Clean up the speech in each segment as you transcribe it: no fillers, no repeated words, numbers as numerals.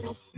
Okay.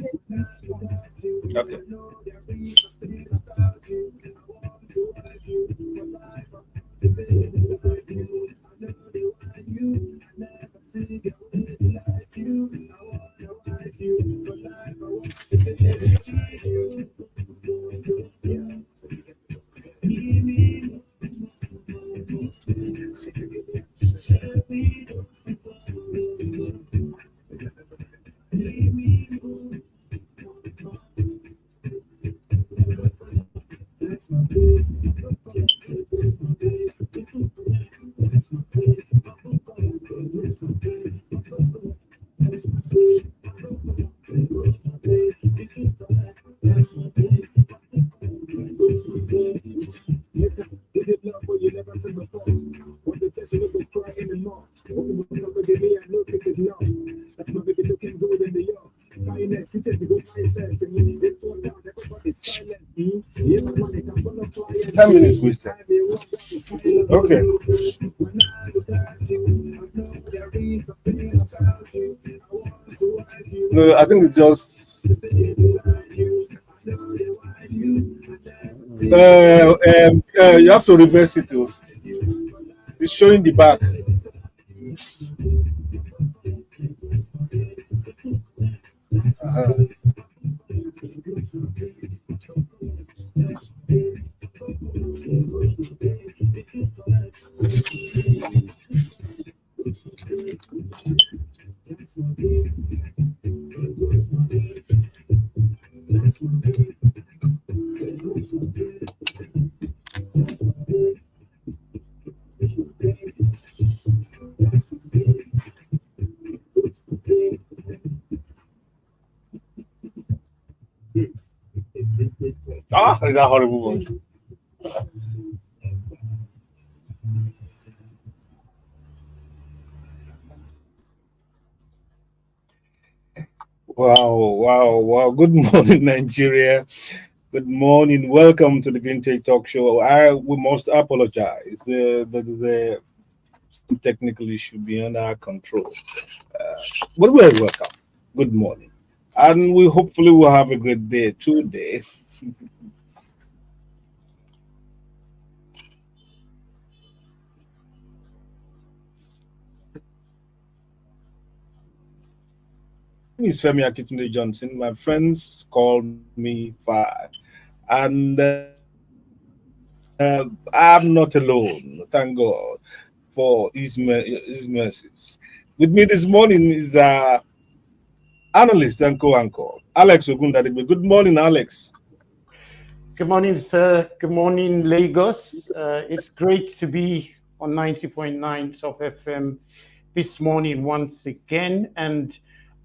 Minutes wasted. Okay. No, I think it's just you have to reverse it too. It's showing the back. Ah, it's a horrible one. Wow. Good morning, Nigeria. Good morning. Welcome to the Vintage Talk Show. We must apologize. There's some technical issue beyond our control. But we're welcome. Good morning. And we hopefully will have a great day today. My name is Femi Akintunde-Johnson. My friends call me Fad. And I'm not alone. Thank God for his mercies. With me this morning is analyst and co-anchor, Alex Ogundadegbe. Good morning, Alex. Good morning, sir. Good morning, Lagos. It's great to be on 90.9 Top FM this morning once again. And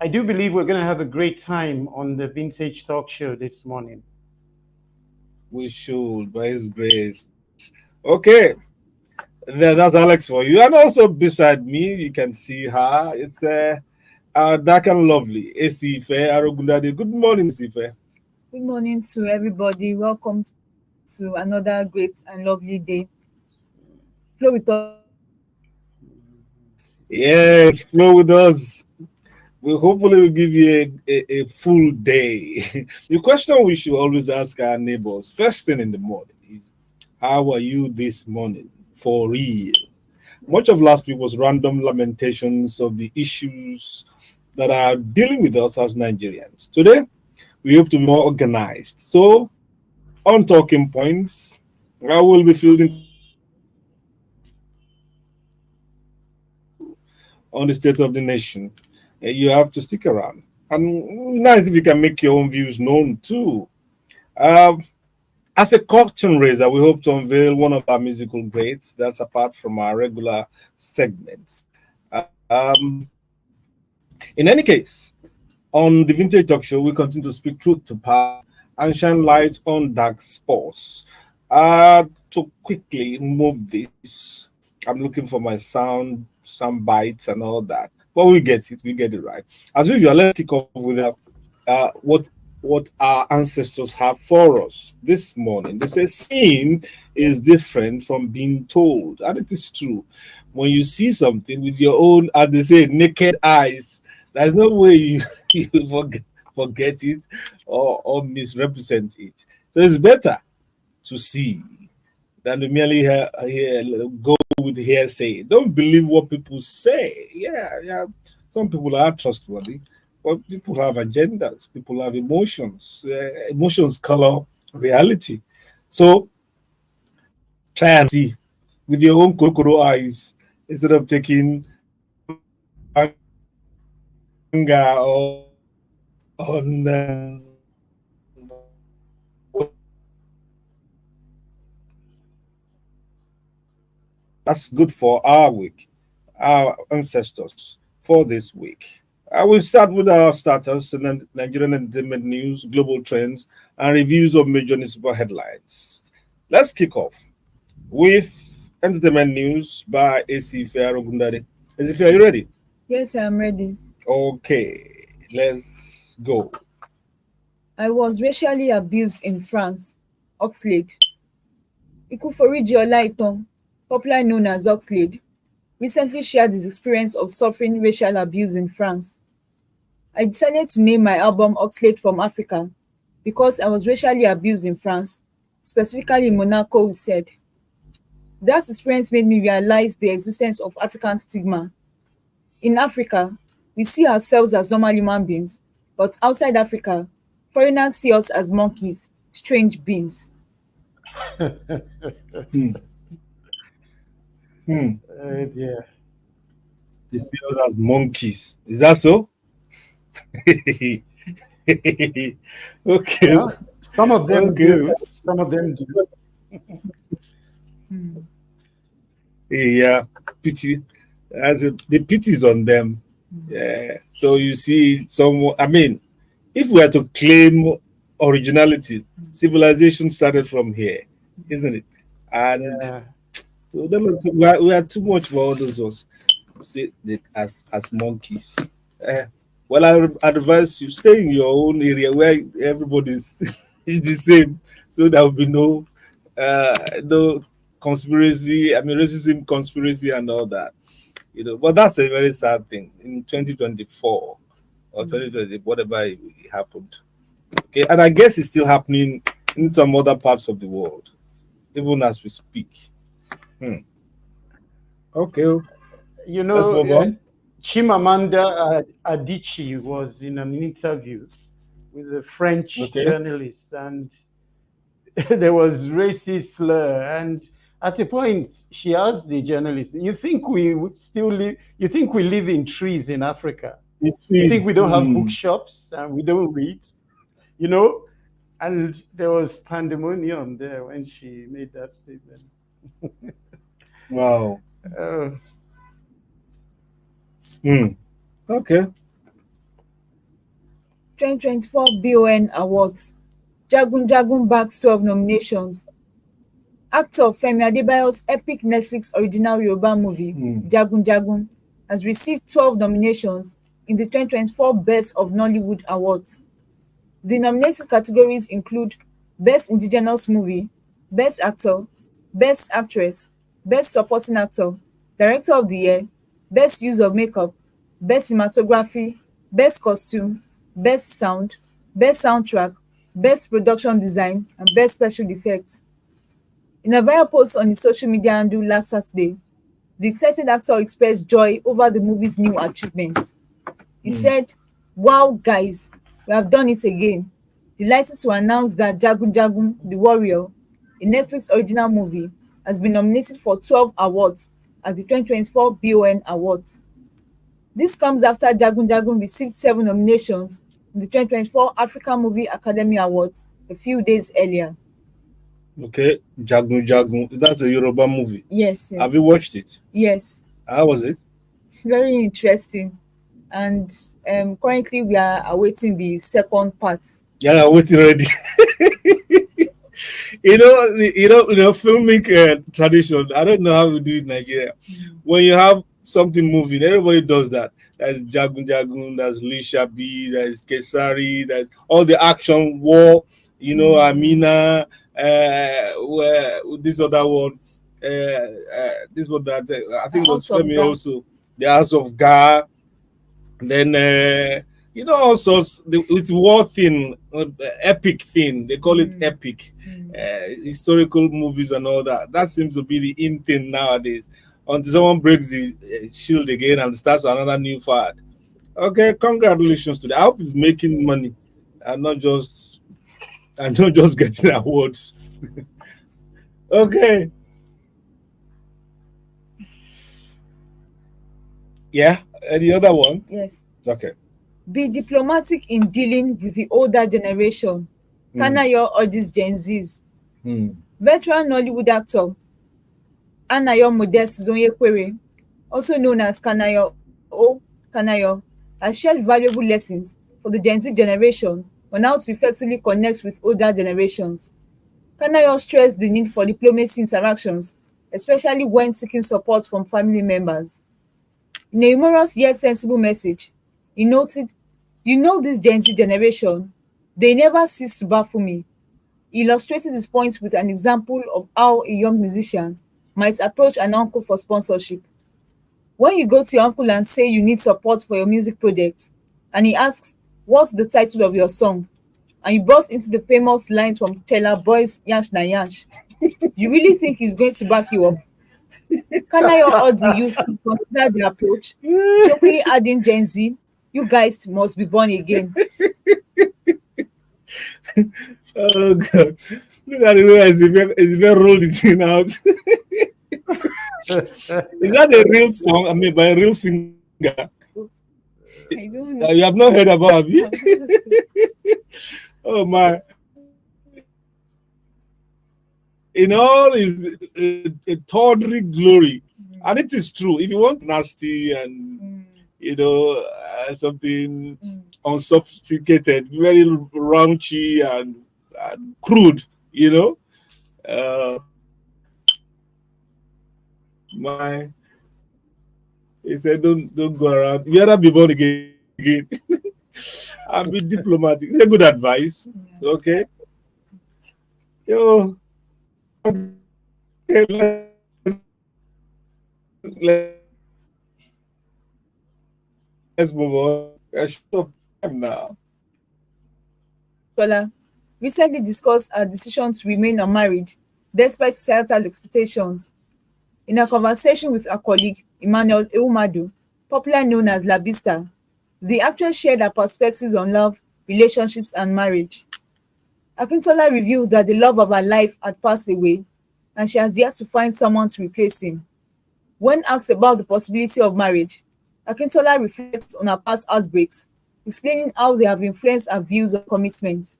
I do believe we're going to have a great time on the Vintage Talk Show this morning. We should, by His grace. Okay, that's Alex for you. And also beside me, you can see her. It's dark and lovely, Esife Arogundade. Good morning, Esife. Good morning to everybody. Welcome to another great and lovely day. Flow with us. Yes, flow with us. We hopefully will give you a full day. The question we should always ask our neighbors first thing in the morning is, how are you this morning? For real. Much of last week was random lamentations of the issues that are dealing with us as Nigerians. Today, we hope to be more organized. So, on talking points, I will be fielding on the state of the nation. You have to stick around. And nice if you can make your own views known too. As a curtain raiser, we hope to unveil one of our musical greats. That's apart from our regular segments. In any case, on the Vintage Talk Show, we continue to speak truth to power and shine light on dark sports. To quickly move this, I'm looking for my sound bites and all that. But we get it right. As usual, let's kick off with what our ancestors have for us this morning. They say seeing is different from being told, and it is true. When you see something with your own, as they say, naked eyes, there's no way you forget it or misrepresent it. So it's better to see than to merely go with hearsay. Don't believe what people say. Yeah, yeah. Some people are trustworthy, but people have agendas. People have emotions. Emotions color reality. So try and see with your own kokoro eyes instead of taking manga on that's good for our week, our ancestors for this week. I will start with our starters, Nigerian entertainment news, global trends, and reviews of major newspaper headlines. Let's kick off with entertainment news by AC Fair Ogundade. AC Fair, are you ready? Yes, I'm ready. Okay, let's go. I was racially abused in France. Oxlade. Ikuforiji Olaitan, popularly known as Oxlade, recently shared his experience of suffering racial abuse in France. I decided to name my album Oxlade from Africa because I was racially abused in France, specifically in Monaco, he said. That experience made me realize the existence of African stigma. In Africa, we see ourselves as normal human beings, but outside Africa, foreigners see us as monkeys, strange beings. Hmm. Hmm. Yeah. They see us as monkeys. Is that so? Okay. Well, some of them Okay. do. Some of them do. Hmm. Yeah. Pity. The pity is on them. Yeah. So you see, some. I mean, if we are to claim originality, civilization started from here, isn't it? And Yeah. so we are too much for all those ones. See, as monkeys. Eh, well, I advise you stay in your own area where everybody's is the same, so there will be no conspiracy. I mean, racism, conspiracy, and all that. But that's a very sad thing in 2024 or 2020, whatever it happened. Okay, and I guess it's still happening in some other parts of the world, even as we speak. Hmm. Okay, You let's know, move on. Chimamanda Adichie was in an interview with a French Okay. journalist, and there was racist slur. And at a point, she asked the journalist, "You think we would still live? You think we live in trees in Africa? It You think is. we don't have bookshops and we don't read? You know?" And there was pandemonium there when she made that statement. Wow. Uh, Hmm. Okay. 2024 BON Awards. Jagun Jagun bags 12 nominations. Actor Femi Adebayo's epic Netflix original Yoruba movie, Hmm. Jagun Jagun, has received 12 nominations in the 2024 Best of Nollywood Awards. The nominated categories include Best Indigenous Movie, Best Actor, Best Actress, Best Supporting Actor, Director of the Year, Best Use of Makeup, Best Cinematography, Best Costume, Best Sound, Best Soundtrack, Best Production Design, and Best Special Effects. In a viral post on his social media handle last Saturday, the excited actor expressed joy over the movie's new achievements. He Hmm. said, "Wow, guys, we have done it again. Delighted to announce that Jagun Jagun, The Warrior, a Netflix original movie, has been nominated for 12 awards at the 2024 BON Awards. This comes after Jagun Jagun received 7 nominations in the 2024 African Movie Academy Awards a few days earlier." Okay. Jagun Jagun. That's a Yoruba movie. Yes, Have yes, you watched it? yes. How was it? Very interesting. And currently we are awaiting the second part. Yeah, I'm waiting already. Filming tradition. I don't know how we do it in Nigeria. When you have something moving, everybody does that. There's Jagun Jagun, there's Lisha B, there's Kesari, there's all the action war. Amina, where this other one, this one that I think it was House of Femi God. also. The House of God. Then you know, also it's war thing, epic thing. They call it Mm, epic, mm. historical movies and all that. That seems to be the in thing nowadays. Until someone breaks the shield again and starts another new fad. Okay, congratulations to that. I hope it's making money and not just getting awards. Okay, yeah. Any other one? Yes. Okay. Be diplomatic in dealing with the older generation. Hmm. Kanayo urges Gen Zs. Hmm. Veteran Nollywood actor Anayo Modest Zonyekwere, also known as Kanayo O Kanayo, has shared valuable lessons for the Gen Z generation on how to effectively connect with older generations. Kanayo stressed the need for diplomacy interactions, especially when seeking support from family members. In a humorous yet sensible message, he noted, "You know this Gen Z generation, they never cease to baffle me." He illustrated his point with an example of how a young musician might approach an uncle for sponsorship. When you go to your uncle and say you need support for your music project, and he asks, "What's the title of your song?" and you burst into the famous lines from Chella Boy's Yansh na Yansh, you really think he's going to back you up? Kanayo urged the youth to consider the approach, jokingly adding, "Gen Z, you guys must be born again." Oh God! Look at the way as if rolled the thing out. Is that a real song? I mean, by a real singer? I don't You know. have not heard about Abi? Oh my! In all is a tawdry glory, and it is true. If you want nasty and Mm, something mm. unsophisticated, very raunchy and crude, you know. My he said, don't go around. You better be born again. And be diplomatic. It's a good advice. Yeah. Okay. Yo, okay, let's move on. We're short of time now. Tola recently discussed her decision to remain unmarried despite societal expectations. In a conversation with her colleague Emmanuel Eumadu, popularly known as Labista, the actress shared her perspectives on love, relationships, and marriage. Akintola revealed that the love of her life had passed away and she has yet to find someone to replace him. When asked about the possibility of marriage, Akintola reflects on her past heartbreaks, explaining how they have influenced her views on commitment.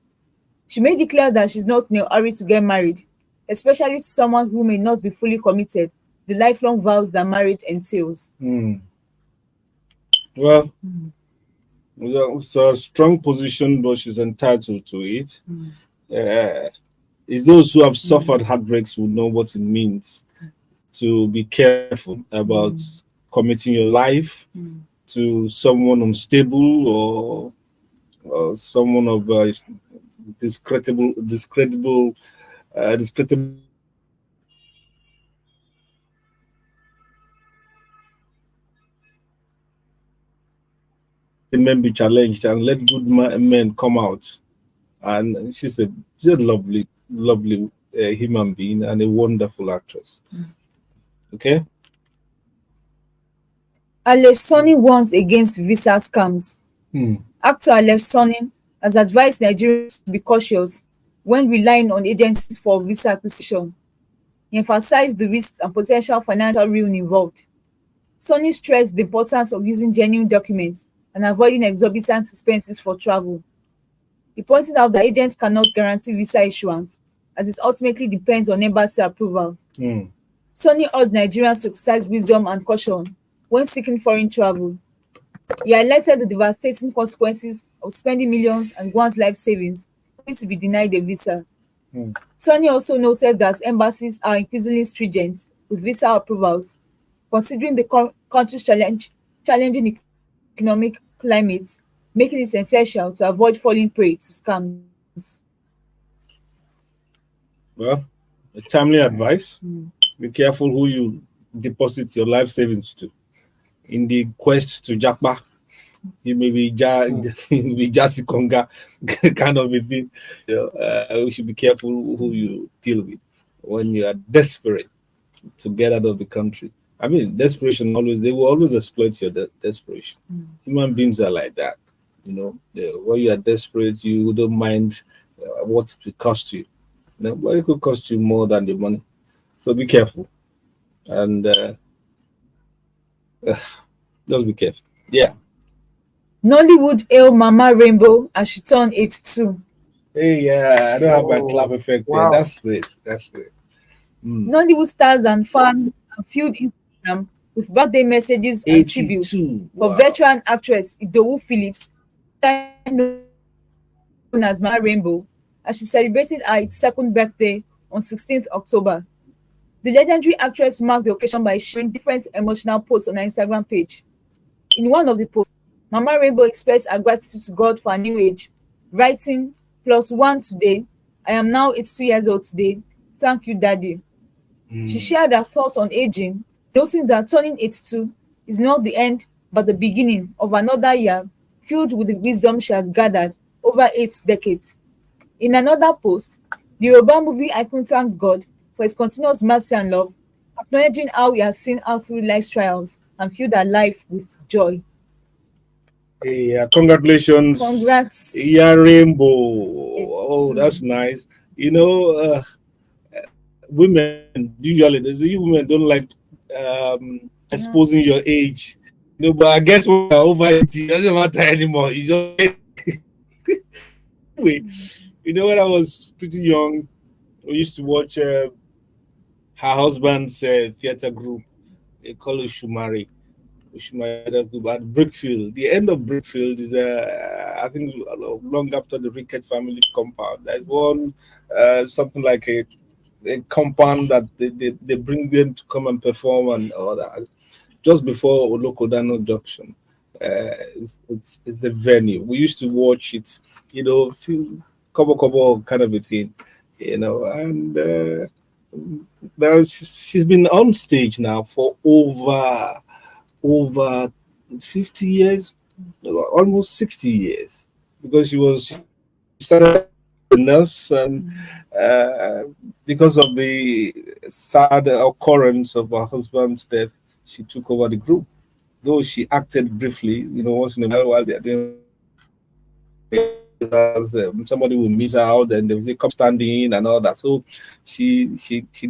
She made it clear that she's not in a hurry to get married, especially to someone who may not be fully committed to the lifelong vows that marriage entails. Hmm. Well, it's a strong position, but she's entitled to it. Uh, it's those who have suffered heartbreaks who know what it means to be careful about committing your life to someone unstable or someone of discreditable men be challenged and let good men come out. And she's a lovely human being and a wonderful actress. Okay. Alex Sonny warns against visa scams. Hmm. Actor Alex Sonny has advised Nigerians to be cautious when relying on agencies for visa acquisition. He emphasized the risks and potential financial ruin involved. Sonny stressed the importance of using genuine documents and avoiding exorbitant expenses for travel. He pointed out that agents cannot guarantee visa issuance, as it ultimately depends on embassy approval. Hmm. Sonny urged Nigerians to exercise wisdom and caution when seeking foreign travel. He highlighted the devastating consequences of spending millions and one's life savings only to be denied a visa. Hmm. Sonny also noted that embassies are increasingly stringent with visa approvals, considering the country's challenging economic climate, making it essential to avoid falling prey to scams. Well, a timely advice. Be careful who you deposit your life savings to in the quest to jackpot. You may be Mm. be Jasi Conga kind of a thing. We should be careful who you deal with when you are desperate to get out of the country. I mean, desperation always, they will always exploit your desperation. Human beings are like that. When you are desperate, you don't mind what it will cost you. But it could cost you more than the money. So be careful and just be careful. Yeah. Nollywood hail Mama Rainbow as she turned 82. Hey, yeah, I don't have my clap Oh, effect here. wow. That's great. That's great. Mm. Nollywood stars and fans have filled Instagram with birthday messages and tributes 82. for Wow. veteran actress Idowu Phillips, known as Mama Rainbow, as she celebrated her 2nd birthday on 16th October. The legendary actress marked the occasion by sharing different emotional posts on her Instagram page. In one of the posts, Mama Rainbow expressed her gratitude to God for a new age, writing, +1 today, I am now 82 years old today. Thank you, Daddy. She Mm. shared her thoughts on aging, noting that turning 82 is not the end but the beginning of another year filled with the wisdom she has gathered over 8 decades. In another post, the Yoruba movie icon thanked God for his continuous mercy and love, acknowledging how he has seen her through life's trials and filled her life with joy. Hey, congratulations. Congrats, Yeah, Rainbow. Oh, that's 82. nice. Women, usually, there's women don't like exposing Yeah. your age. But I guess when you're over 80, it doesn't matter anymore. You just anyway. When I was pretty young, we used to watch her husband's theater group. They call it Shumari. Shumari Theater Group at Brickfield. The end of Brickfield is, I think, long after the Rickett family compound. There's one, something like a compound that they bring them to come and perform and all that. Just before Olokodano Junction. It's the venue. We used to watch it, feel couple kind of a thing, and now she's been on stage now for over 50 years, almost 60 years, because she started as a nurse, and because of the sad occurrence of her husband's death, she took over the group. Though she acted briefly, once in a while they're doing somebody will miss out, and there was a cop standing and all that. So she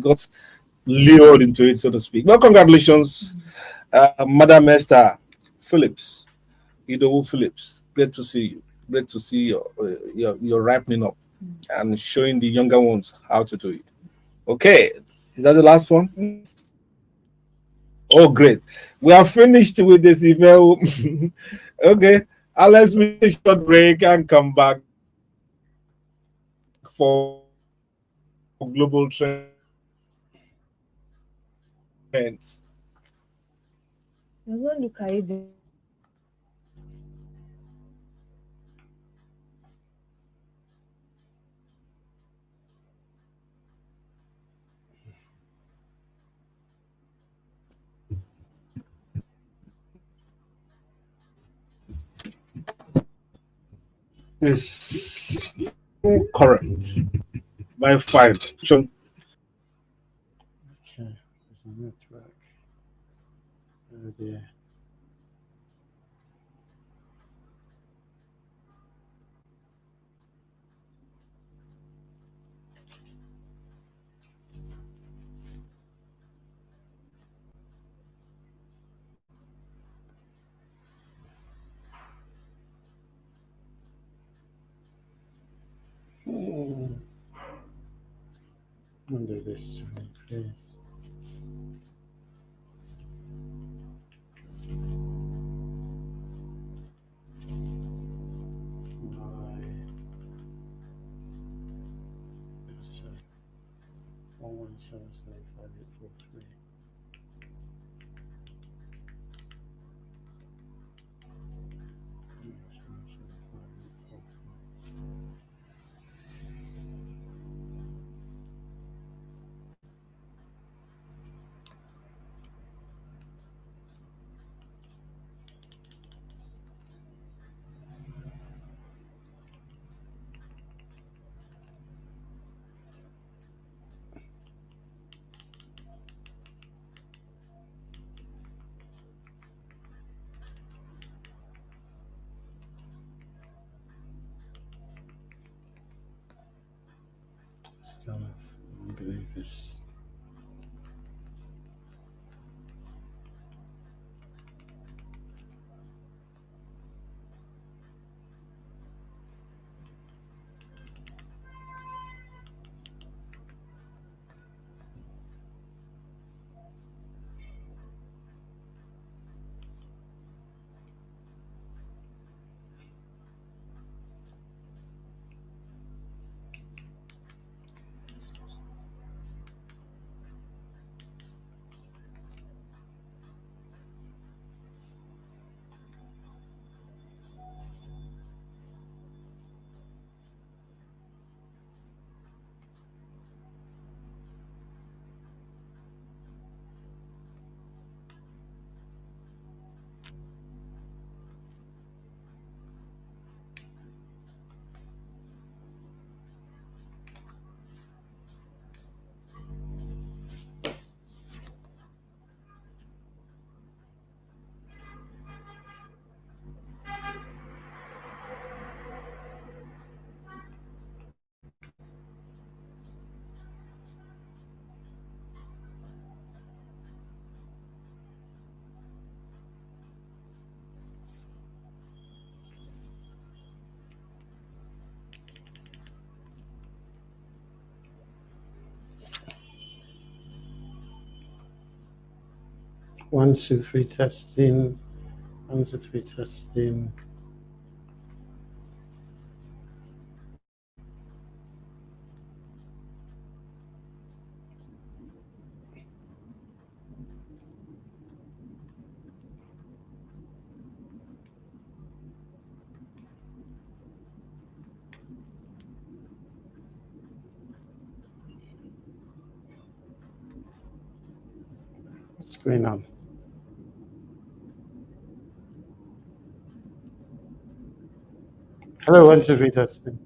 got lured into it, so to speak. Well, congratulations, Madam Esther Phillips, Idowu Phillips. Great to see you. Great to see you're ripening up and showing the younger ones how to do it. Okay, is that the last one? Yes. Oh, great. We are finished with this event. Okay, let's make a short break and come back for global trends. There's no look at it. Is current by 5. Okay, there's a network. Oh dear. Hmm. Under this, please. My 11775843. One, two, three, testing. 1, 2, 3, testing. What's going on? Hello, 1, 2, 3, testing.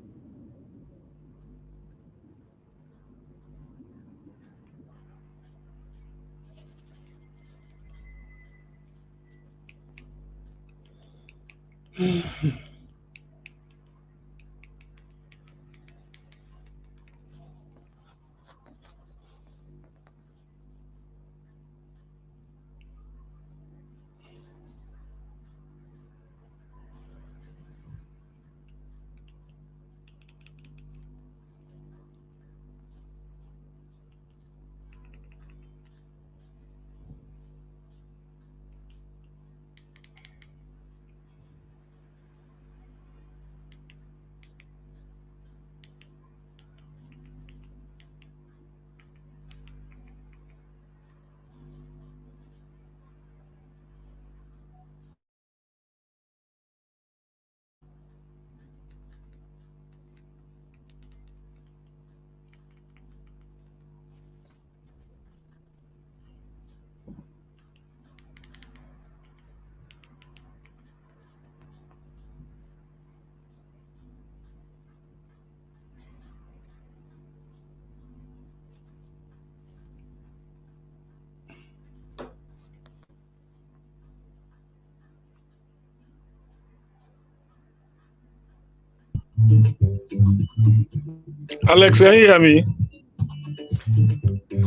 Alex, can you hear me?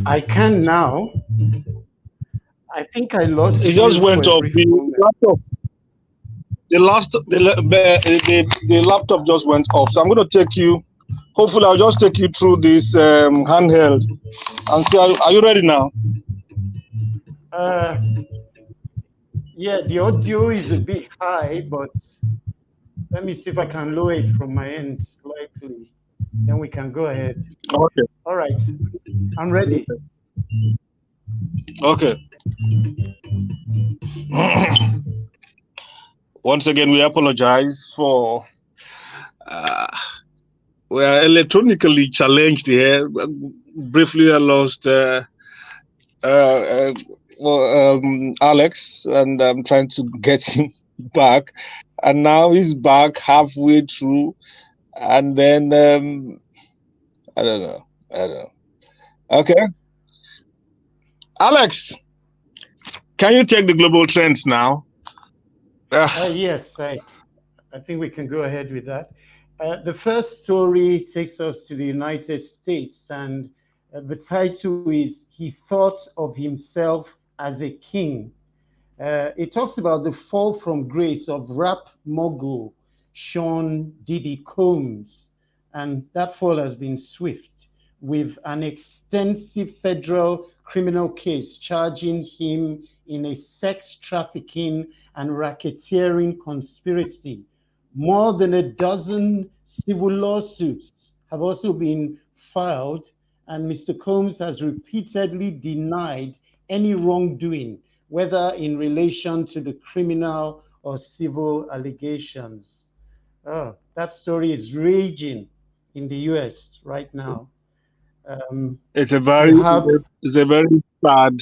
I can now. I think I lost It just you went for a off. brief The moment. laptop, the laptop just went off. So I'm going to take you. Hopefully, I'll just take you through this handheld and see. Are you ready now? Yeah, the audio is a bit high, but let me see if I can lower it from my end slightly. Then we can go ahead. Okay. All right, I'm ready. Okay. Once again, we apologize for we are electronically challenged here. Briefly, I lost Alex, and I'm trying to get him back, and now he's back halfway through, and then I don't know. Okay, Alex, can you take the global trends now? Yes, I think we can go ahead with that. The first story takes us to the United States, and The title is He Thought of Himself as a King. It talks about the fall from grace of rap mogul Sean Diddy Combs, and that fall has been swift, with an extensive federal criminal case charging him in a sex trafficking and racketeering conspiracy. More than a dozen civil lawsuits have also been filed, and Mr. Combs has repeatedly denied any wrongdoing, whether in relation to the criminal or civil allegations. Oh, that story is raging in the US right now. It's a You very, have, it's a very sad.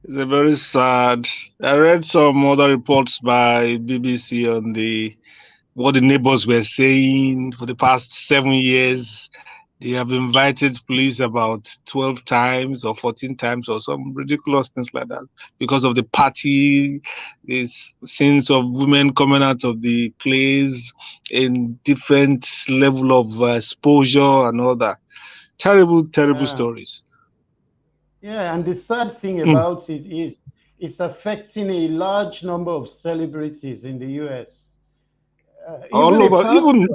It's a very sad. I read some other reports by BBC on what the neighbors were saying for the past 7 years. They have invited police about 12 times or 14 times or some ridiculous things like that because of the party, these scenes of women coming out of the place in different level of exposure and all that. Terrible, terrible yeah, stories. yeah, and the sad thing Mm. about it is it's affecting a large number of celebrities in the US. Even All a over, pastor, even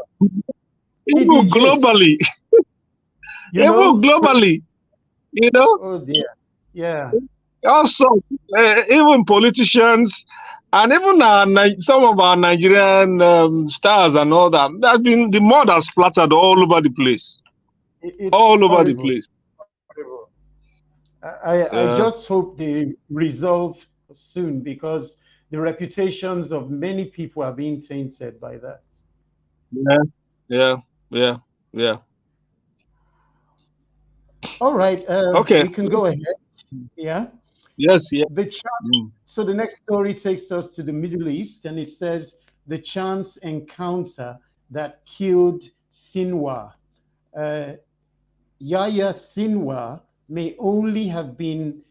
TD Jakes, globally, you even know? globally, you know, Oh dear. Yeah. also even politicians and even some of our Nigerian stars and all that. That's been the mud has splattered all over the place, It's all over the horrible. place. Horrible. I Yeah, just hope they resolve soon because the reputations of many people are being tainted by that. yeah, yeah, yeah, yeah. All right, Okay. we can go ahead. Yeah. Yes, yeah. The chance, Mm. so the next story takes us to the Middle East, and it says the chance encounter that killed Sinwar. Uh, Yahya Sinwar may only have been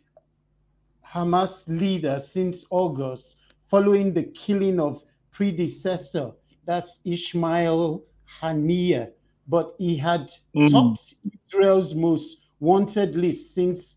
Hamas leader since August, following the killing of predecessor, that's Ismail Haniyeh, but he had Mm. topped Israel's most wanted list since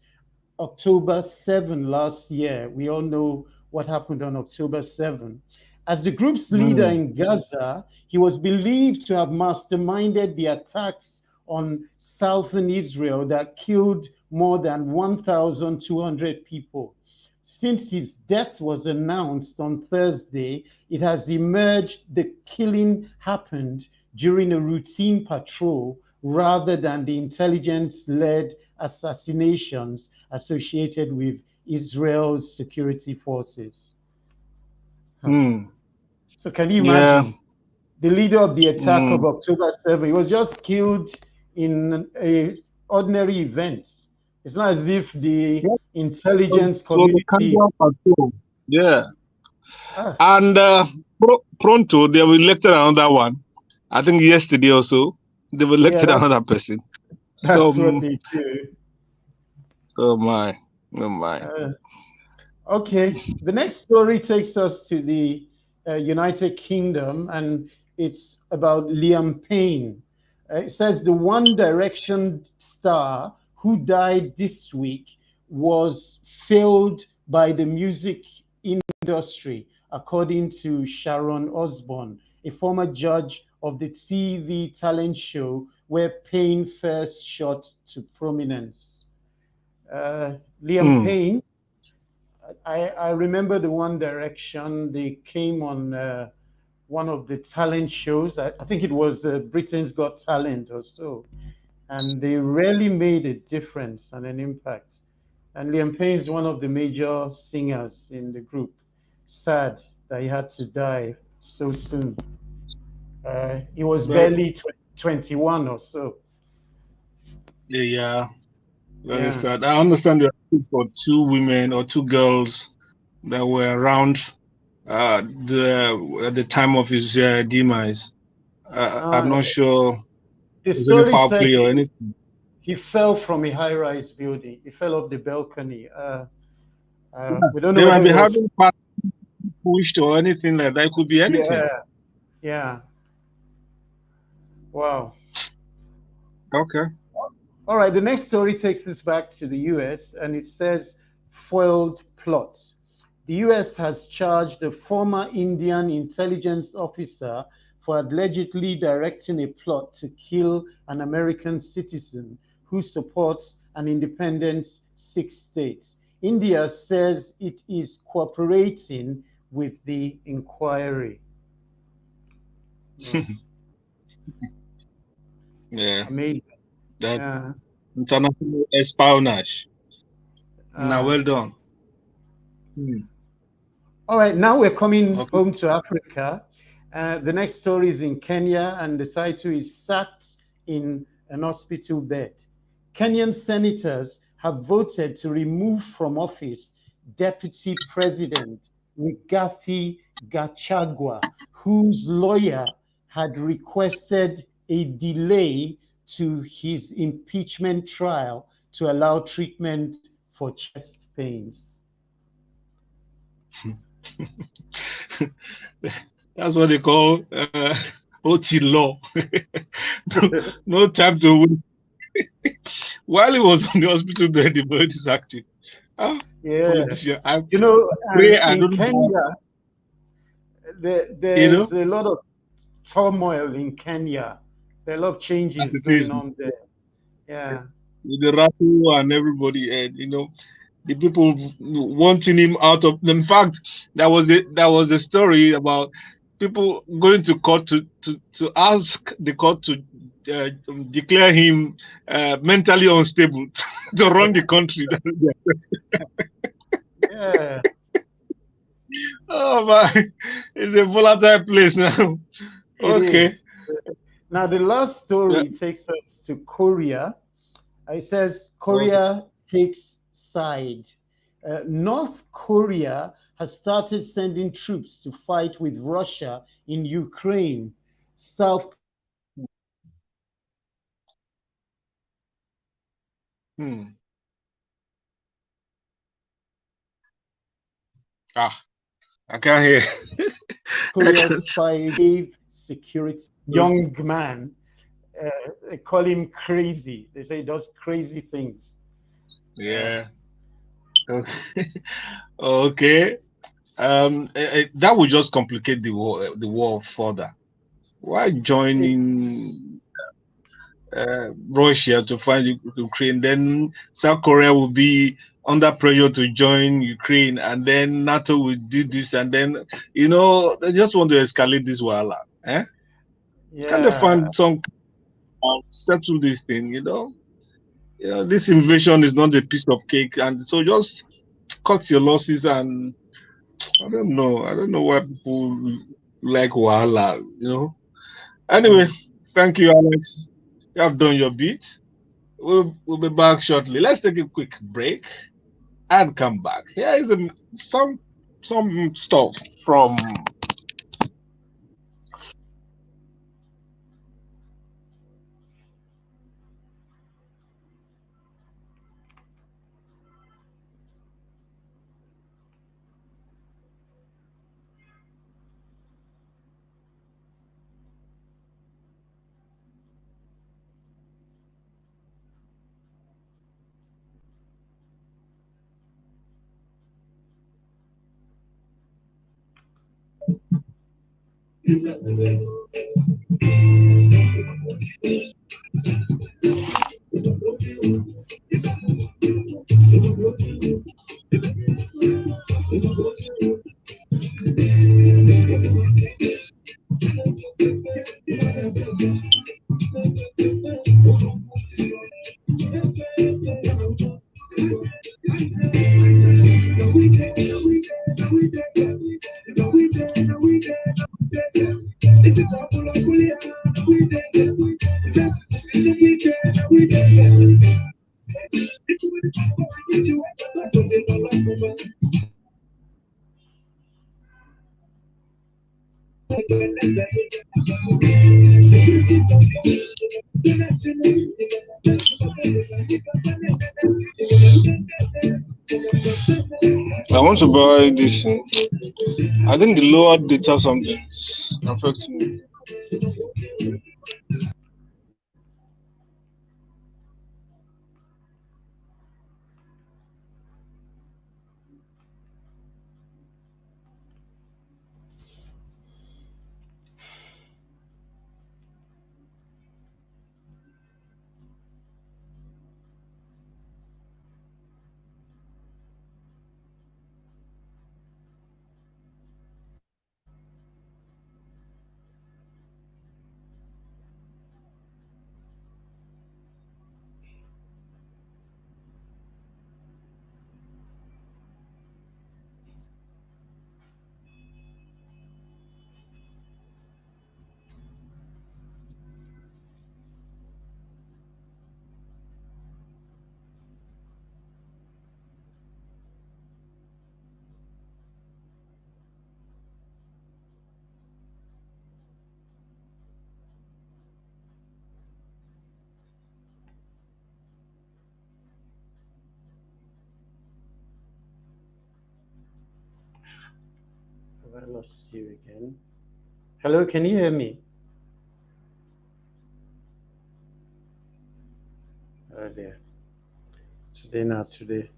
October 7 last year. We all know what happened on October 7. As the group's leader Mm. in Gaza, he was believed to have masterminded the attacks on southern Israel that killed more than 1,200 people. Since his death was announced on Thursday, it has emerged the killing happened during a routine patrol rather than the intelligence led assassinations associated with Israel's security forces. Mm. So, can you Yeah. imagine the leader of the attack of Mm. October 7? He was just killed in a ordinary event. It's not as if the Yeah. intelligence So the community. candidate patrol. Yeah. Ah, And pronto, they have elected another one. I think yesterday or so, they've yeah, elected another person. So, that's what they do. oh my, oh my. Uh, Okay, the next story takes us to the United Kingdom, and it's about Liam Payne. It says the One Direction star who died this week was failed by the music industry, according to Sharon Osbourne, a former judge of the TV talent show where Payne first shot to prominence. Liam Mm. Payne, I remember the One Direction. They came on one of the talent shows. I think it was Britain's Got Talent or so, and they really made a difference and an impact. And Liam Payne is one of the major singers in the group. Sad that he had to die so soon. He was Very, barely 21 or so. yeah, very Yeah. sad. I understand you're looking for two women or two girls that were around at the time of his demise. I'm Uh, not sure the there's any story foul said play or anything. he fell from a high-rise building. He fell off the balcony. Yeah. We don't know They might whether be it was. having pushed or anything like that. It could be anything. Yeah, yeah. Wow. Okay. All right, the next story takes us back to the US and it says foiled plot. The US has charged a former Indian intelligence officer for allegedly directing a plot to kill an American citizen who supports an independent six states. India says it is cooperating with the inquiry. Yeah, Amazing. that Yeah. international espionage. Now, Uh, well done. Hmm. All right, now we're coming Okay. home to Africa. The next story is in Kenya, and the title is Sacked in an Hospital Bed. Kenyan senators have voted to remove from office Deputy President Rigathi Gachagua, whose lawyer had requested a delay to his impeachment trial to allow treatment for chest pains. That's what they call OT law. no, no time to wait. While he was on the hospital bed, the bird is active. Ah, Yeah. politician. I You know, pray and I in don't know. Kenya, You know, there's a lot of turmoil in Kenya. There are a lot of as changes it going is on there. Yeah. with the rattle and everybody, and the people wanting him out of. In fact, there was a story about people going to court to ask the court to uh, declare him mentally unstable to run the country. Yeah, Oh my, it's a volatile place now. it Okay. is. Now, the last Yeah. story takes us to Korea. It says Okay. Korea takes side. North Korea has started sending troops to fight with Russia in Ukraine. South Hmm. Ah, I can't hear. I Korea can't. spy gave security young man. They call him crazy. They say he does crazy things. Uh, Yeah. Okay. Okay. That would just complicate the war further. Why it, joining Russia to fight Ukraine? Then South Korea will be under pressure to join Ukraine, and then NATO will do this, and then they just want to escalate this war. Eh? Can they yeah, find some settle this thing? This invasion is not a piece of cake, and so just cut your losses. And I don't know. I don't know why people like Wahala. Anyway, mm. thank you, Alex. You have done your bit. We'll be back shortly. Let's take a quick break and come back. Here is some stuff from. I want to buy this. I think the lower data something is affecting me. lost you again. Hello, can you hear me? Oh dear. Today, not today.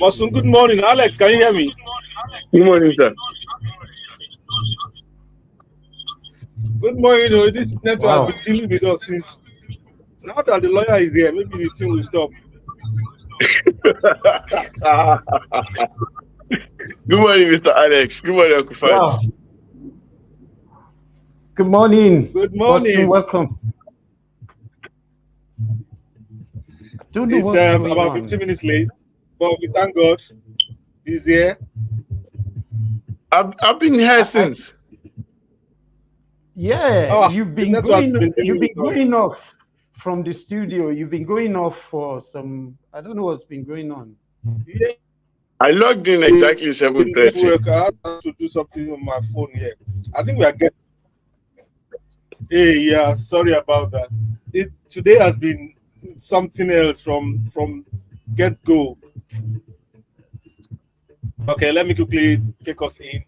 Bosun, good morning. Alex, can you hear me? Good morning, sir. Good morning. This network Wow. has been dealing with us since. Now that the lawyer is here, maybe the thing will stop. Good morning, Mr. Alex. Good morning, Uncle Fudge. Wow. Good morning. Good Boston, morning. welcome. Don't know It's what's going about on. 50 minutes late, but we thank God he's here. I've been here since. Yeah, Oh, you've the been network has going. been dealing You've been with us. going off from the studio. You've been going off for some. I don't know what's been going on. Yeah, I logged in exactly in this 7:30. work, I had to do something on my phone here. I think we are getting. Hey, yeah, sorry about that. Today has been something else from get go. Okay, let me quickly take us in.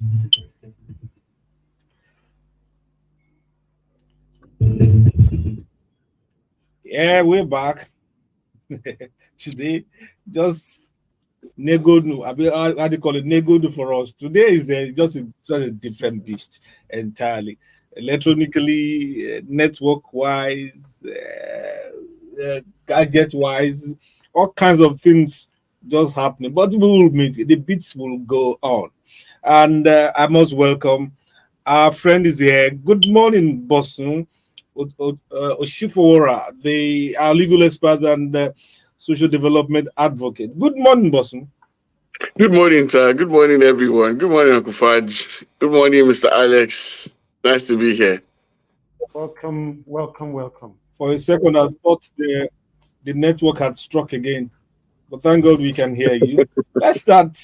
Yeah, we're back today. Just Negodu, how do you call it? Negodu for us. Today is such a different beast entirely. Electronically, network wise, gadget wise, all kinds of things just happening. But we will meet, the beats will go on. And I must welcome our friend is here. Good morning, Boston. Oshifora, our legal expert and social development advocate. Good morning, Boston. Good morning, sir. Good morning, everyone. Good morning, Uncle Fudge. Good morning, Mr. Alex. Nice to be here. Welcome, welcome, welcome. For a second, I thought the network had struck again, but thank God we can hear you. Let's start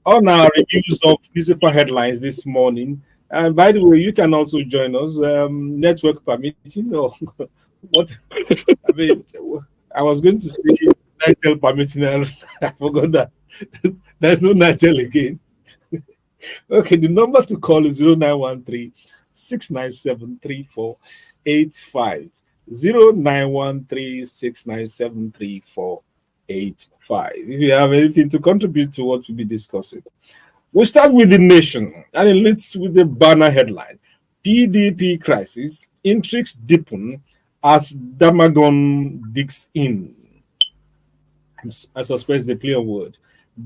on our reviews of newspaper headlines this morning. And by the way, you can also join us, network permitting, or what? I mean, I was going to say Nitel permitting, and I forgot that there's no Nitel again. Okay, the number to call is 0913 697 3485. 0913 697 3485. If you have anything to contribute to what we'll be discussing, we'll start with the nation, and it leads with the banner headline: PDP crisis, intrigues deepen as Damagon digs in. I suspect the play on word.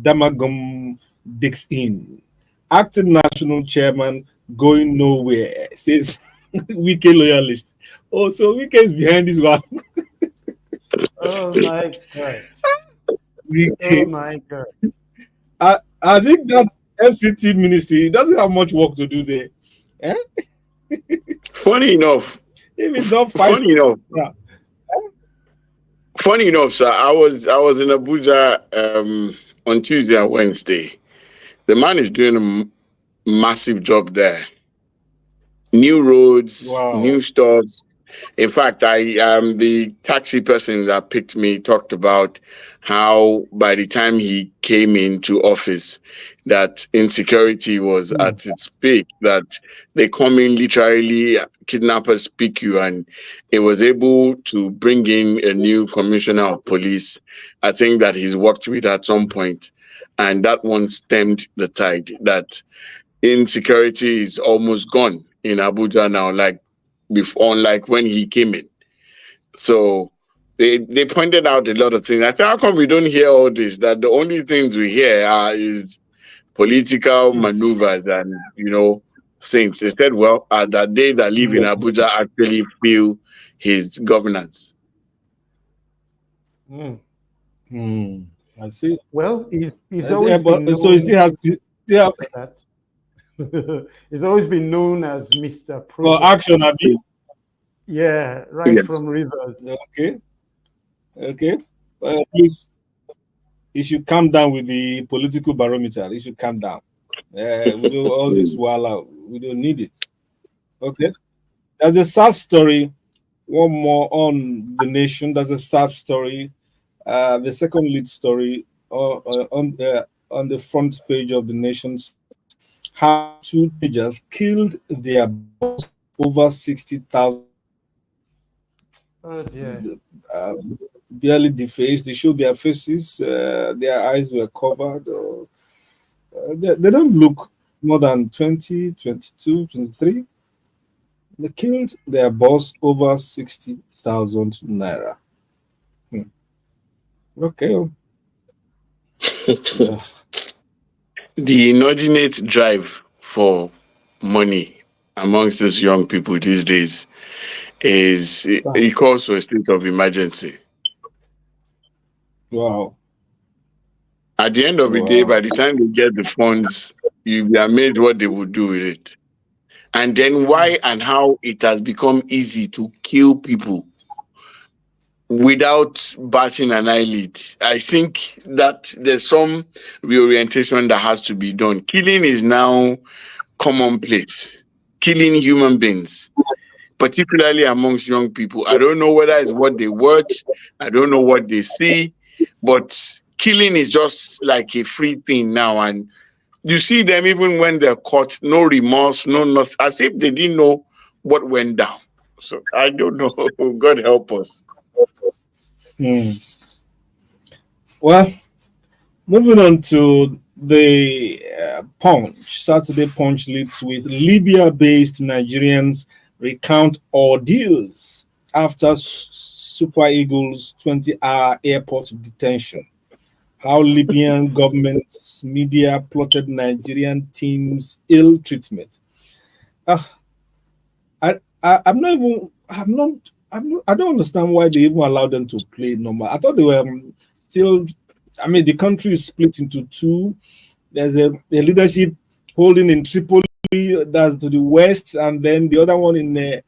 Damagum digs in. Acting national chairman going nowhere, says Wike loyalist. Oh, so Wike is behind this one. Oh my God. Oh Wike. my God. I think FCT ministry. He doesn't have much work to do there. Eh? Funny enough, If it's not fighting, funny enough, yeah. sir. I was in Abuja on Tuesday and Wednesday. The man is doing a massive job there. New roads, Wow. new stores. In fact, the taxi person that picked me talked about how by the time he came into office, that insecurity was Mm. at its peak. That they come in literally, kidnappers pick you, and it was able to bring in a new commissioner of police. I think that he's worked with at some point, and that one stemmed the tide. That insecurity is almost gone in Abuja now, like before, unlike when he came in. So they pointed out a lot of things. I said, how come we don't hear all this? That the only things we hear is political maneuvers and things. They said, well, that they that live in Yes. Abuja actually feel his governance. Mm. Hmm. I see. Well, he's I see. always been So he known still has, yeah, for that. He's always been known as Mr. for Progress. action, Abi. Yeah, right Yes. from Rivers. Okay. Okay. Please, you should calm down with the political barometer. You should calm down. We do all this while we don't need it. Okay. There's a sad story. One more on the nation. There's a sad story. The second lead story on the front page of the nation. How two teenagers killed their boss over 60,000. Oh dear. Uh, Barely defaced. They showed their faces. Their eyes were covered. They don't look more than 20, 22, 23. They killed their boss over 60,000 naira. Hmm. Okay. Yeah. The inordinate drive for money amongst these young people these days it calls for a state of emergency. Wow. At the end of the day, by Wow. the time they get the funds, you'll be amazed what they will do with it. And then why and how it has become easy to kill people without batting an eyelid. I think that there's some reorientation that has to be done. Killing is now commonplace. Killing human beings, particularly amongst young people. I don't know whether it's what they watch, I don't know what they see, but killing is just like a free thing now. And you see them even when they're caught, no remorse, no nothing, as if they didn't know what went down. So I don't know. God help us. Hmm. Well, moving on to the Punch. Saturday Punch leads with Libya-based Nigerians recount ordeals after Super Eagles' 20-hour airport detention. How Libyan government's media plotted Nigerian teams' ill treatment. Uh, I'm not even. I don't understand why they even allowed them to play normal. I thought they were still. I mean, the country is split into two. There's a leadership holding in Tripoli, that's to the west, and then the other one on the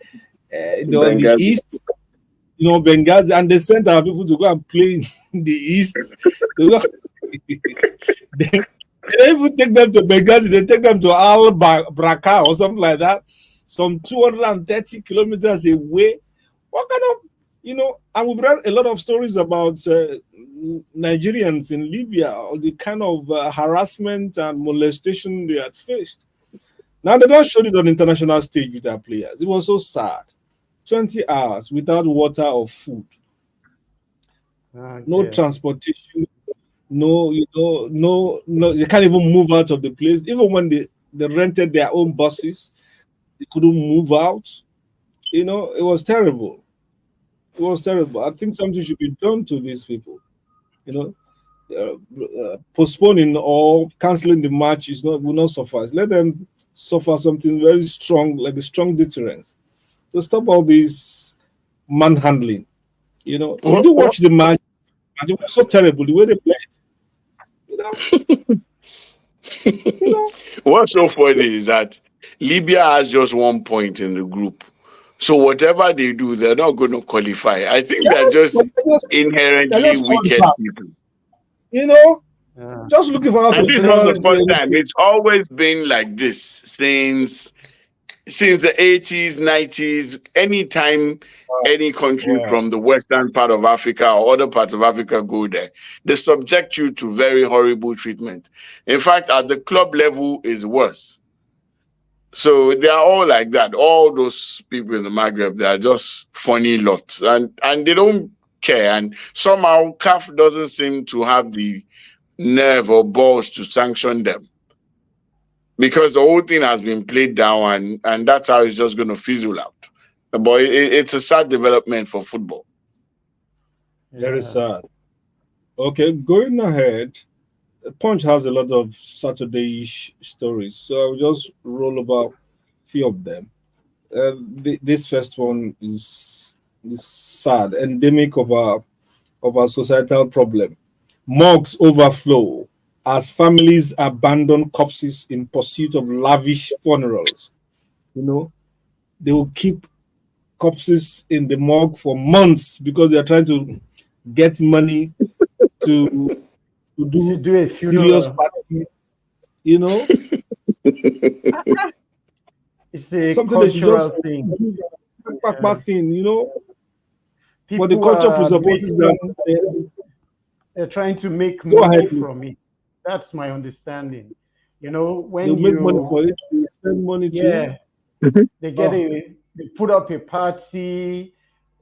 Benghazi. east. Benghazi, and they sent our people to go and play in the east. They don't even take them to Benghazi, they take them to Al Braka or something like that, some 230 kilometers away. What kind of, and we've read a lot of stories about Nigerians in Libya, or the kind of harassment and molestation they had faced. Now they don't show it on international stage with their players. It was so sad. 20 hours without water or food, Oh no dear. transportation, no, they can't even move out of the place. Even when they rented their own buses, they couldn't move out. It was terrible. It was terrible. I think something should be done to these people. You know, Postponing or canceling the match will not suffice. Let them suffer something very strong, like a strong deterrence, to stop all this manhandling. Did you watch the match? And it was so terrible the way they played. You know, You know, What's so funny is that Libya has just 1 point in the group. So whatever they do, they're not going to qualify. I think they're yes, but just they're inherently just all the wicked back. people. You know, Yeah. just looking for how And to this is not spoil the first the time. It's always been like this since the 80s, 90s. Anytime any country wow. from the western part of Africa or other parts of Africa go there, they subject you to very horrible treatment. In fact, at the club level is worse. So they are all like that. All those people in the Maghreb, they are just funny lots, and they don't care. And somehow CAF doesn't seem to have the nerve or balls to sanction them because the whole thing has been played down, and that's how it's just going to fizzle out. But it's a sad development for football. Very Yeah. sad. Okay, going ahead. Punch has a lot of Saturday-ish stories, so I'll just roll over a few of them. This first one is sad, endemic of our societal problem. Morgues overflow as families abandon corpses in pursuit of lavish funerals. You know, they will keep corpses in the morgue for months because they are trying to get money to To do do a serious funeral, parties. You know, it's a something they should just cultural thing. do, Yeah. thing. You know, but the People culture are presupposes that making, they're trying to make go ahead, money from it. That's my understanding. You know, they'll when make money you, for it, they spend money too. yeah, they get Oh, they put up a party,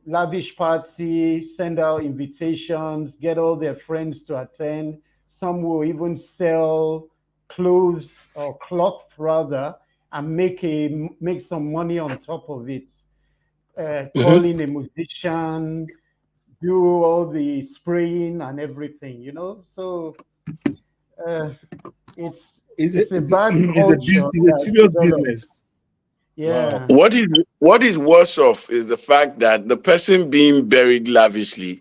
lavish party, send out invitations, get all their friends to attend. Some will even sell clothes or cloth rather, and make some money on top of it. Call Mhm. in a musician, do all the spraying and everything, So uh, it's it's a bad culture it's a that serious develops. business. Wow. Yeah, What is worse off is the fact that the person being buried lavishly,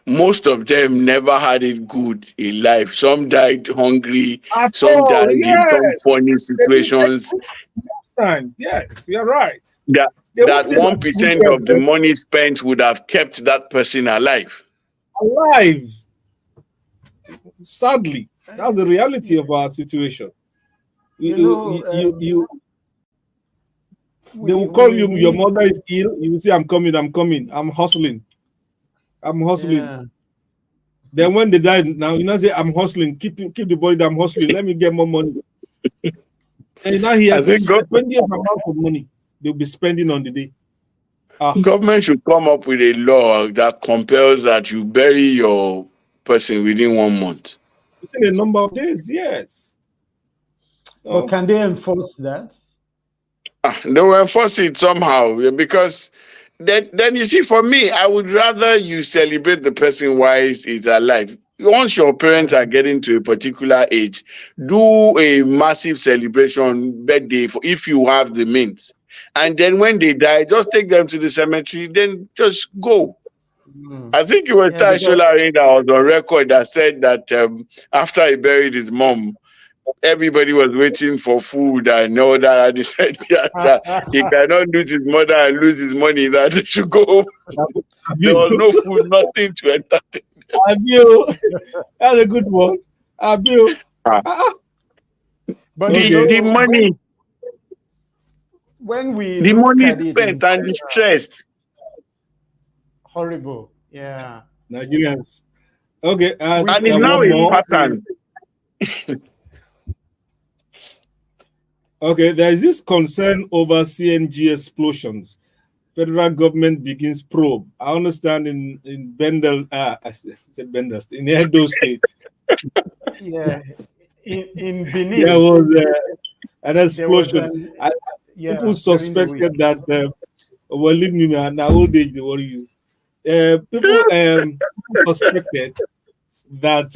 most of them never had it good in life. Some died hungry, At some all, died in yes. some funny They didn't take situations. food time. Yes, you're right. That They that wanted one that percent of the weekend money spent would have kept that person alive. alive. Sadly, that's the reality yeah. of our situation. You You, know, they will we call we you. Your need, mother is ill. You will say, "I'm coming. I'm coming. I'm hustling. I'm hustling." yeah. Then when they die, now you know say, "I'm hustling. Keep the body. I'm hustling. Let me get more money." And now he I has think stupendous amount of money they'll be spending on the day. Ah, government should come up with a law that compels that you bury your person within 1 month. within a number of days, yes. But Oh, can they enforce that? They will enforce it somehow, yeah, because then you see, for me, I would rather you celebrate the person while he's alive. Once your parents are Yeah. getting to a particular age, do a massive celebration birthday for if you have the means. And then when they die, just take them to the cemetery, then just go. Mm. I think it was Yeah, Tai because Sholari that was on record that said that after he buried his mom, everybody was waiting for food and all that. And he said that he cannot lose his mother and lose his money, that they should go home. have There you? was no food, nothing to entertain. Have you? That's a good one. Have you? Ah, Ah, but The okay. the money, when we the look money at it spent in and the general, stress. horrible. Yeah. Nigerians. Okay, And it's now one a more. pattern. Okay, there is this concern over CNG explosions. Federal government begins probe. I understand in Bendel, I said Bendel, in Edo State, Yeah. In there Benin, was an there was explosion. an People yeah during the week. suspected that, well, leave me now, old age, they worry you. People suspected that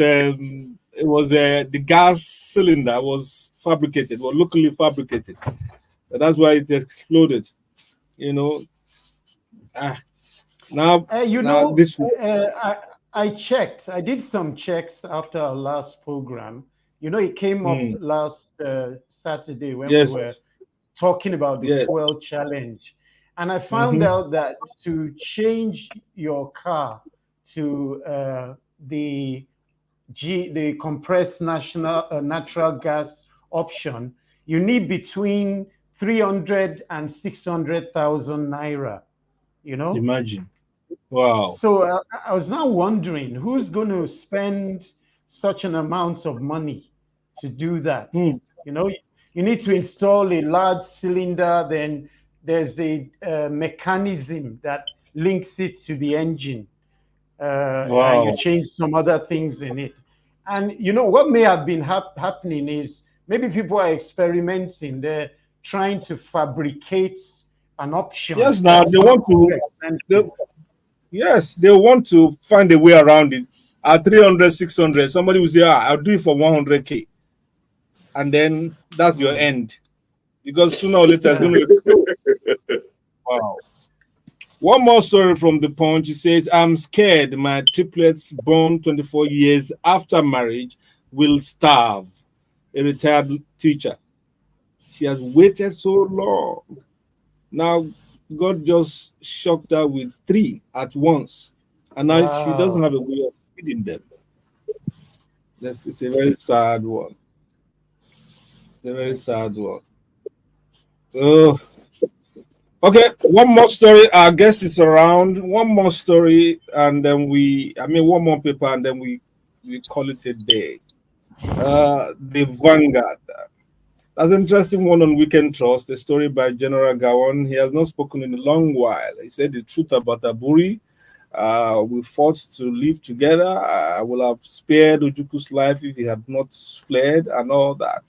it was the gas cylinder was fabricated, was locally fabricated. That's why it exploded. You know, ah, now, You now know, this one. I checked. I did some checks after our last program. It came up last Saturday when Yes. we were talking about the fuel challenge. And I found out that to change your car to the compressed natural gas option, you need between 300 and 600,000 naira. Imagine. Wow. So I was now wondering who's going to spend such an amount of money to do that. You need to install a large cylinder, then there's a mechanism that links it to the engine, and you change some other things in it. And what may have been happening is maybe people are experimenting. They're trying to fabricate an option. Yes, now they want to. Yes, they want to find a way around it. At 300, 600, somebody will say, I'll do it for 100K. And then that's your end. Because sooner or later it's going to explode. Wow. One more story from The Punch. It says, I'm scared my triplets born 24 years after marriage will starve. A retired teacher. She has waited so long. Now, God just shocked her with 3 at once. And now she doesn't have a way of feeding them. It's a very sad one. It's a very sad one. Oh. Okay, one more story. Our guest is around. One more story, and then one more paper, and then we call it a day. The Vanguard. That's an interesting one on Weekend Trust, a story by General Gawon. He has not spoken in a long while. He said the truth about Aburi. We fought to live together. I will have spared Ojuku's life if he had not fled and all that.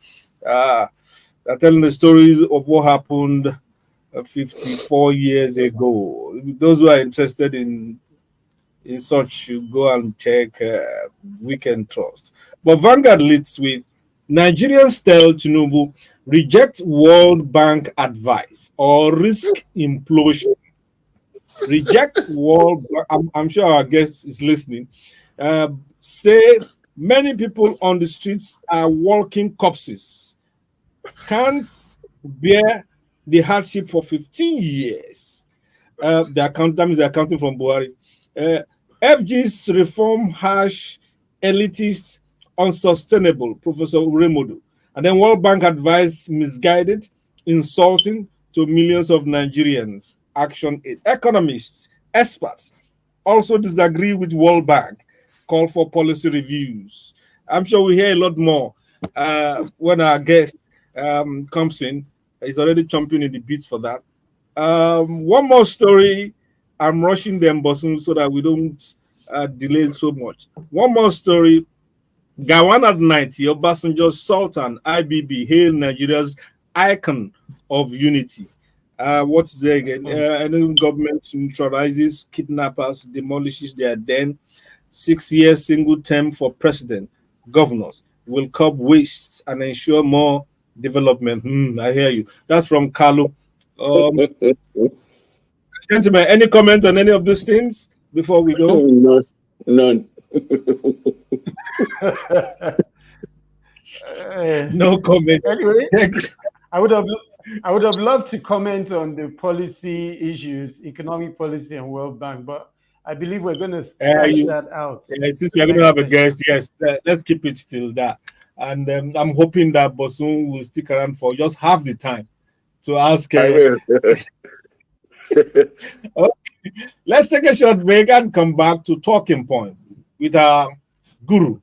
They're telling the stories of what happened 54 years ago. Those who are interested in such should go and check Weekend Trust. But Vanguard leads with Nigerians tell Tinubu reject World Bank advice or risk implosion. Reject World Bank. I'm sure our guest is listening. Say many people on the streets are walking corpses. Can't bear the hardship for 15 years. They're accounting from Buhari. FG's reform harsh, elitist, unsustainable, Professor Uremodu. And then World Bank advice misguided, insulting to millions of Nigerians. Action aid. Economists, experts also disagree with World Bank, call for policy reviews. I'm sure we hear a lot more when our guest comes in. He's already chomping in the beats for that. One more story. I'm rushing them, Bosun, so that we don't delay so much. One more story. Gawan at 90, Obasanjo's Sultan, IBB, hail Nigeria's icon of unity. What is there again? Any government neutralizes kidnappers, demolishes their den. 6 years single term for president. Governors will curb waste and ensure more development. I hear you. That's from Kalu. Gentlemen, any comment on any of these things before we go? No, none. No comment. Anyway, I would have loved to comment on the policy issues, economic policy and World Bank, but I believe we're going to thrash that out. Since we're going to have a guest, yes, let's keep it till that. And I'm hoping that Bosun will stick around for just half the time to ask. I will. Okay. Let's take a short break and come back to Talking Point with our guru.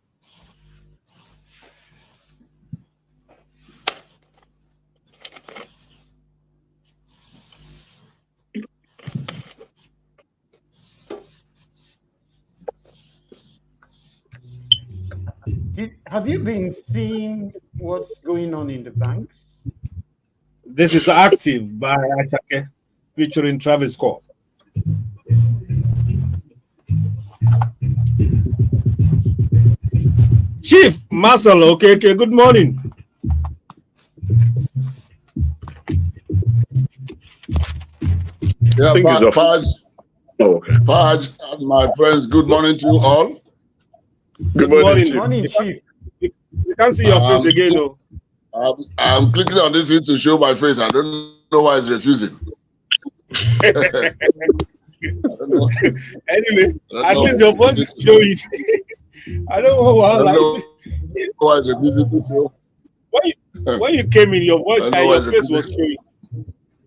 Have you been seeing what's going on in the banks? This is Active by Atake, featuring Travis Scott. Chief Marcel, okay, good morning. Yeah, Paj, my friends, good morning to you all. Good morning, Chief. Morning, Chief. You can't see your face again, though. I'm clicking on this thing to show my face. I don't know why it's refusing. I don't know. Anyway, at least your voice is showing. I don't know why. Why it's refusing to show. When you came in, your voice and your face was showing.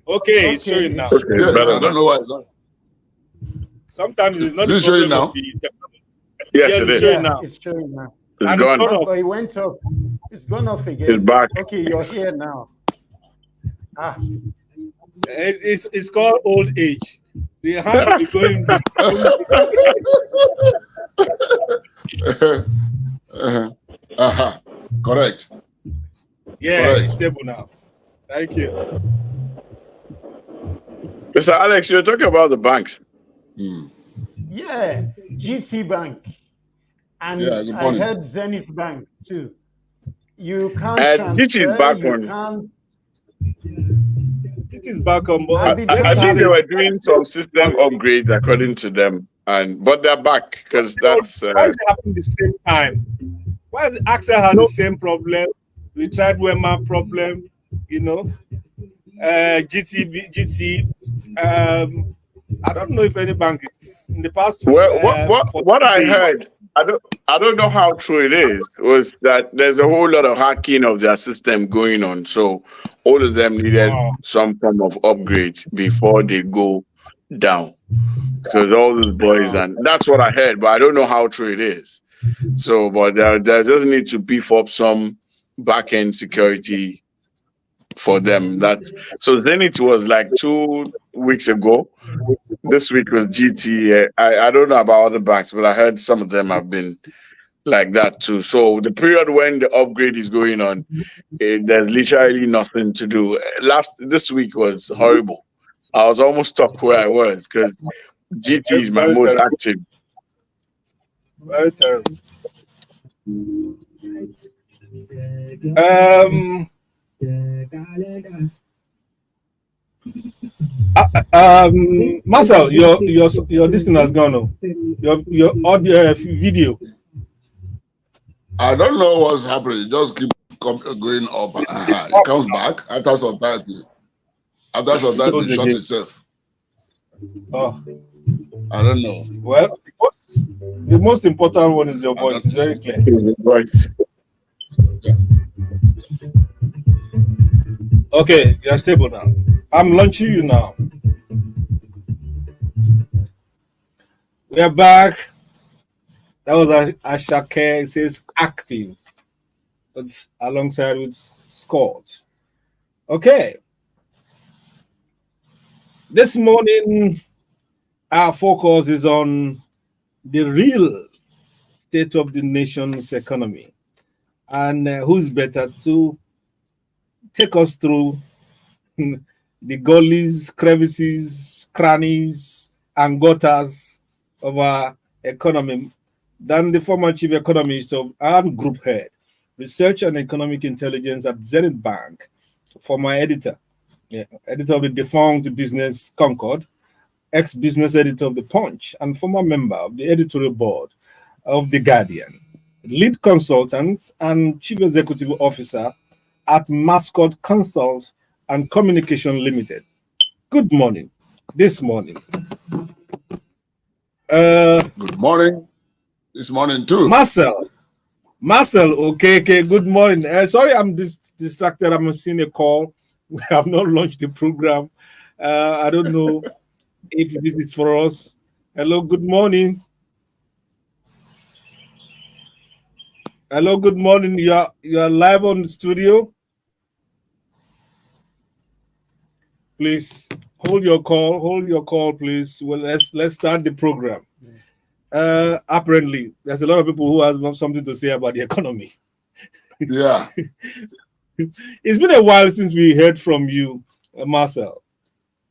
Okay, it's showing now. Okay, Yes, better I don't know why it's not. Sometimes it's not. Is it showing now? Yes, it is. Showing now. It's showing now. It's gone. Oh, it went up. It's gone off again. It's back. Okay, you're here now. Ah. It's called old age. The hand will be going. Correct. Yeah, Correct. it's stable now. Thank you. Mr. Alex, you're talking about the banks. Yeah, GT Bank. And Yeah, good I morning. heard Zenith Bank too. You can't GT is transfer, back you on. can't. It is back on board. I think they were doing some system upgrades according to them, but they're back because that's. Why is it happening the same time? Why is Axel has the same problem? We tried Wema problem, you know. GT. I don't know if any bank is in the past. Well, what I heard, I don't know how true it is, was that there's a whole lot of hacking of their system going on. So all of them needed some form of upgrade before they go down. Because all those boys, and that's what I heard, but I don't know how true it is. So, but there just need to beef up some back end security for them. So Zenith was like 2 weeks ago. This week was GT. I don't know about other banks, but I heard some of them have been like that too. So the period when the upgrade is going on, there's literally nothing to do. This week was horrible. I was almost stuck where I was because GT is my most active. Very terrible. Marcel, your this thing has gone on. Your audio video. I don't know what's happening. It just keep going up. It comes back after some time. After some time, it shuts itself. Oh, I don't know. Well, the most important one is your voice. It's very clear. Voice. Okay, you're stable now. I'm launching you now. We are back. That was Ashake. It says active. It's alongside with Scott. Okay. This morning, our focus is on the real state of the nation's economy. And who's better to take us through the gullies, crevices, crannies, and gutters of our economy than the former chief economist and group head, research and economic intelligence at Zenith Bank, former editor, editor of the defunct Business Concord, ex-business editor of The Punch, and former member of the editorial board of The Guardian, lead consultant and chief executive officer at Mascot Consult and Communication Limited. Good morning. This morning. Good morning. This morning too. Marcel, okay. Good morning. Sorry, I'm distracted. I'm seeing a call. We have not launched the program. I don't know if this is for us. Hello, good morning. Hello, good morning. You are live on the studio. Please hold your call, please. Well, let's start the program. Apparently, there's a lot of people who have something to say about the economy. Yeah. It's been a while since we heard from you, Marcel.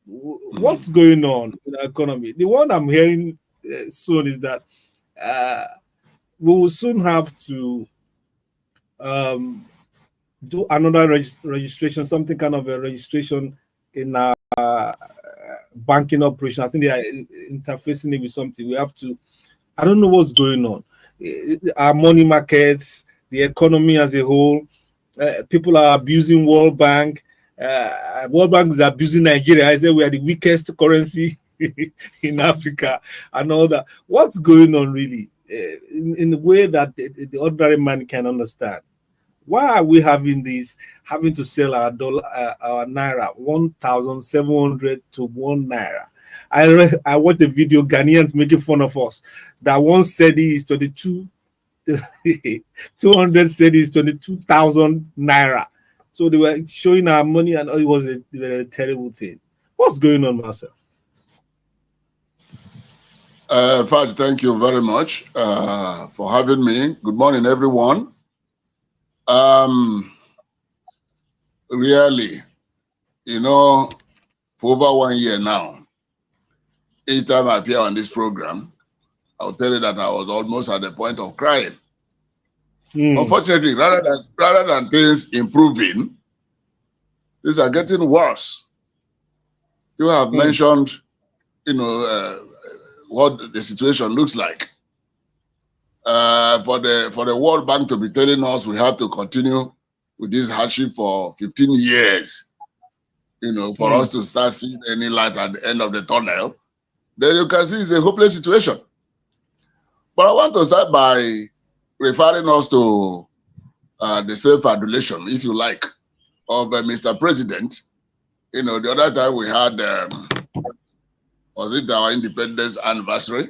What's going on in the economy? The one I'm hearing soon is that we will soon have to do another registration, something kind of a registration in our banking operation. I think they are interfacing it with something. We have to, I don't know what's going on. Our money markets, the economy as a whole. People are abusing World Bank. World Bank is abusing Nigeria. I say we are the weakest currency in Africa and all that. What's going on really in the way that the ordinary man can understand? Why are we having to sell our naira 1,700 to 1 naira? I watched a video, Ghanaians making fun of us. That one said is 22, 200 said is 22,000 naira. So they were showing our money, and it was a terrible thing. What's going on, Marcel? Faj, thank you very much for having me. Good morning, everyone. Really, for over 1 year now, each time I appear on this program, I'll tell you that I was almost at the point of crying. Unfortunately, rather than things improving, things are getting worse. You have mentioned, what the situation looks like. For the World Bank to be telling us we have to continue with this hardship for 15 years, for us to start seeing any light at the end of the tunnel, then you can see it's a hopeless situation. But I want to start by referring us to the self-adulation, if you like, of Mr. President. The other time we had, was it our independence anniversary?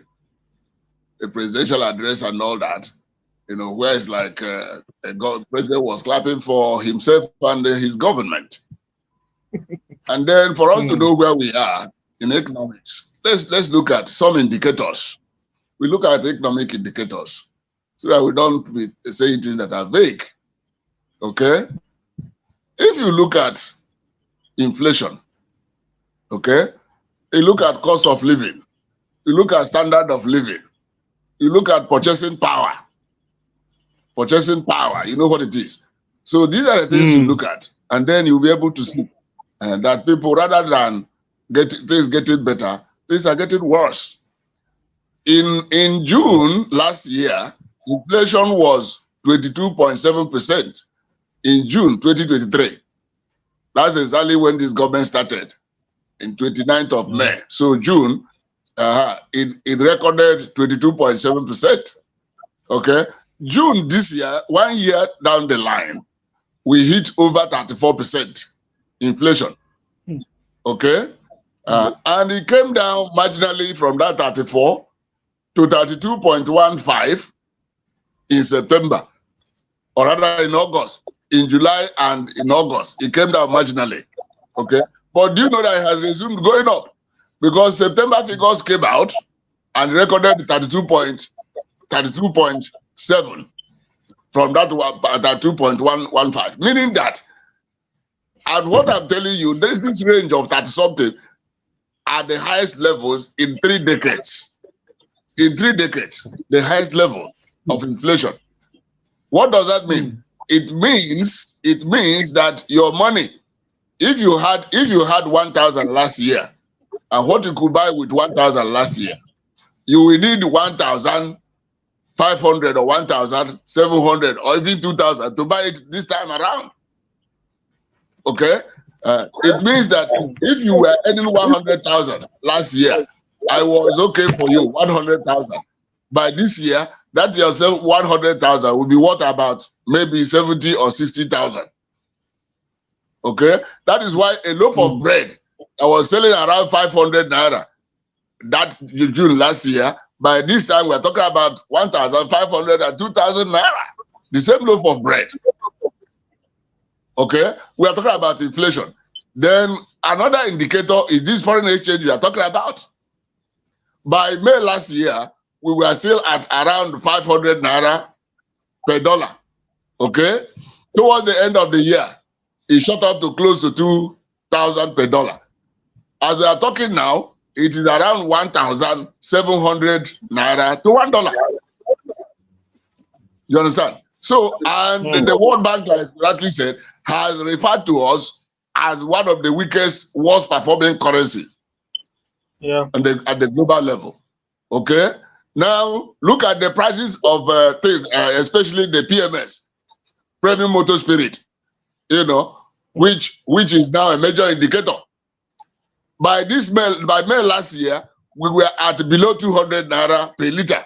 The presidential address and all that, where it's like the president was clapping for himself and his government. And then for us to know where we are in economics, let's look at some indicators. We look at economic indicators so that we don't be saying things that are vague. Okay? If you look at inflation, okay, you look at cost of living, you look at standard of living, you look at purchasing power, you know what it is. So these are the things you look at, and then you'll be able to see that people, rather than things getting better, things are getting worse. In June last year, inflation was 22.7% in June 2023. That's exactly when this government started, in 29th of May. So June, it recorded 22.7%. Okay. June this year, 1 year down the line, we hit over 34% inflation. Okay. And it came down marginally from that 34 to 32.15 in September, or rather in August. In July and in August, it came down marginally. Okay. But do you know that it has resumed going up? Because September figures came out and recorded 32.7 from that 2.115, meaning that, and what I'm telling you, there is this range of 30 something at the highest levels in 3 decades. In 3 decades, the highest level of inflation. What does that mean? It means that your money, if you had 1,000 last year, and what you could buy with 1,000 last year, you will need 1,500 or 1,700 or even 2,000 to buy it this time around. Okay? It means that if you were earning 100,000 last year, I was okay for you, 100,000. By this year, that yourself 100,000 will be worth about maybe 70 or 60,000. Okay? That is why a loaf of bread I was selling around 500 naira that June last year. By this time, we're talking about 1,500 and 2,000 naira. The same loaf of bread. Okay? We are talking about inflation. Then another indicator is this foreign exchange we are talking about. By May last year, we were still at around 500 naira per dollar. Okay? Towards the end of the year, it shot up to close to 2,000 per dollar. As we are talking now, it is around 1,700 naira to $1. You understand? So, and the World Bank, like rightly said, has referred to us as one of the weakest, worst performing currencies. Yeah. At the global level. Okay? Now, look at the prices of things, especially the PMS, premium motor spirit, which is now a major indicator. By May last year, we were at below 200 naira per liter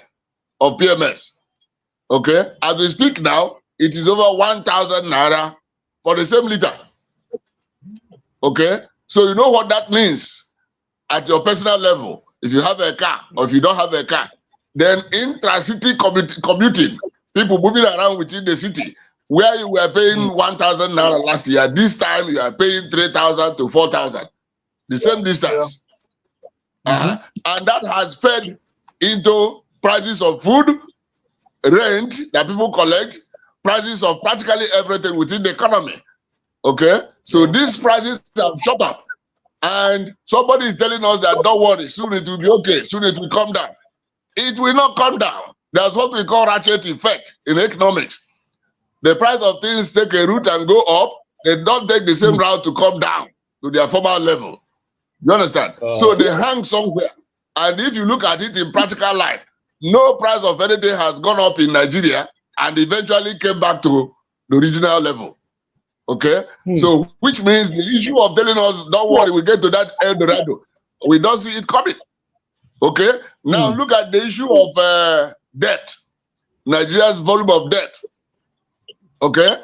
of PMS. Okay, as we speak now, it is over 1,000 naira for the same liter. Okay, so you know what that means at your personal level. If you have a car or if you don't have a car, then intra-city commuting, people moving around within the city, where you were paying 1,000 naira last year, this time you are paying 3,000 to 4,000, the same distance. And that has fed into prices of food, rent that people collect, prices of practically everything within the economy. Okay, so these prices have shot up, and somebody is telling us that don't worry, soon it will be okay, soon it will come down. It will not come down. That's what we call ratchet effect in economics. The price of things take a route and go up, they don't take the same route to come down to their former level. You understand? So they hang somewhere, and if you look at it in practical life, no price of anything has gone up in Nigeria and eventually came back to the original level. Okay, so which means the issue of telling us, don't worry, we get to that El Dorado, we don't see it coming. Okay, now look at the issue of debt, Nigeria's volume of debt. Okay,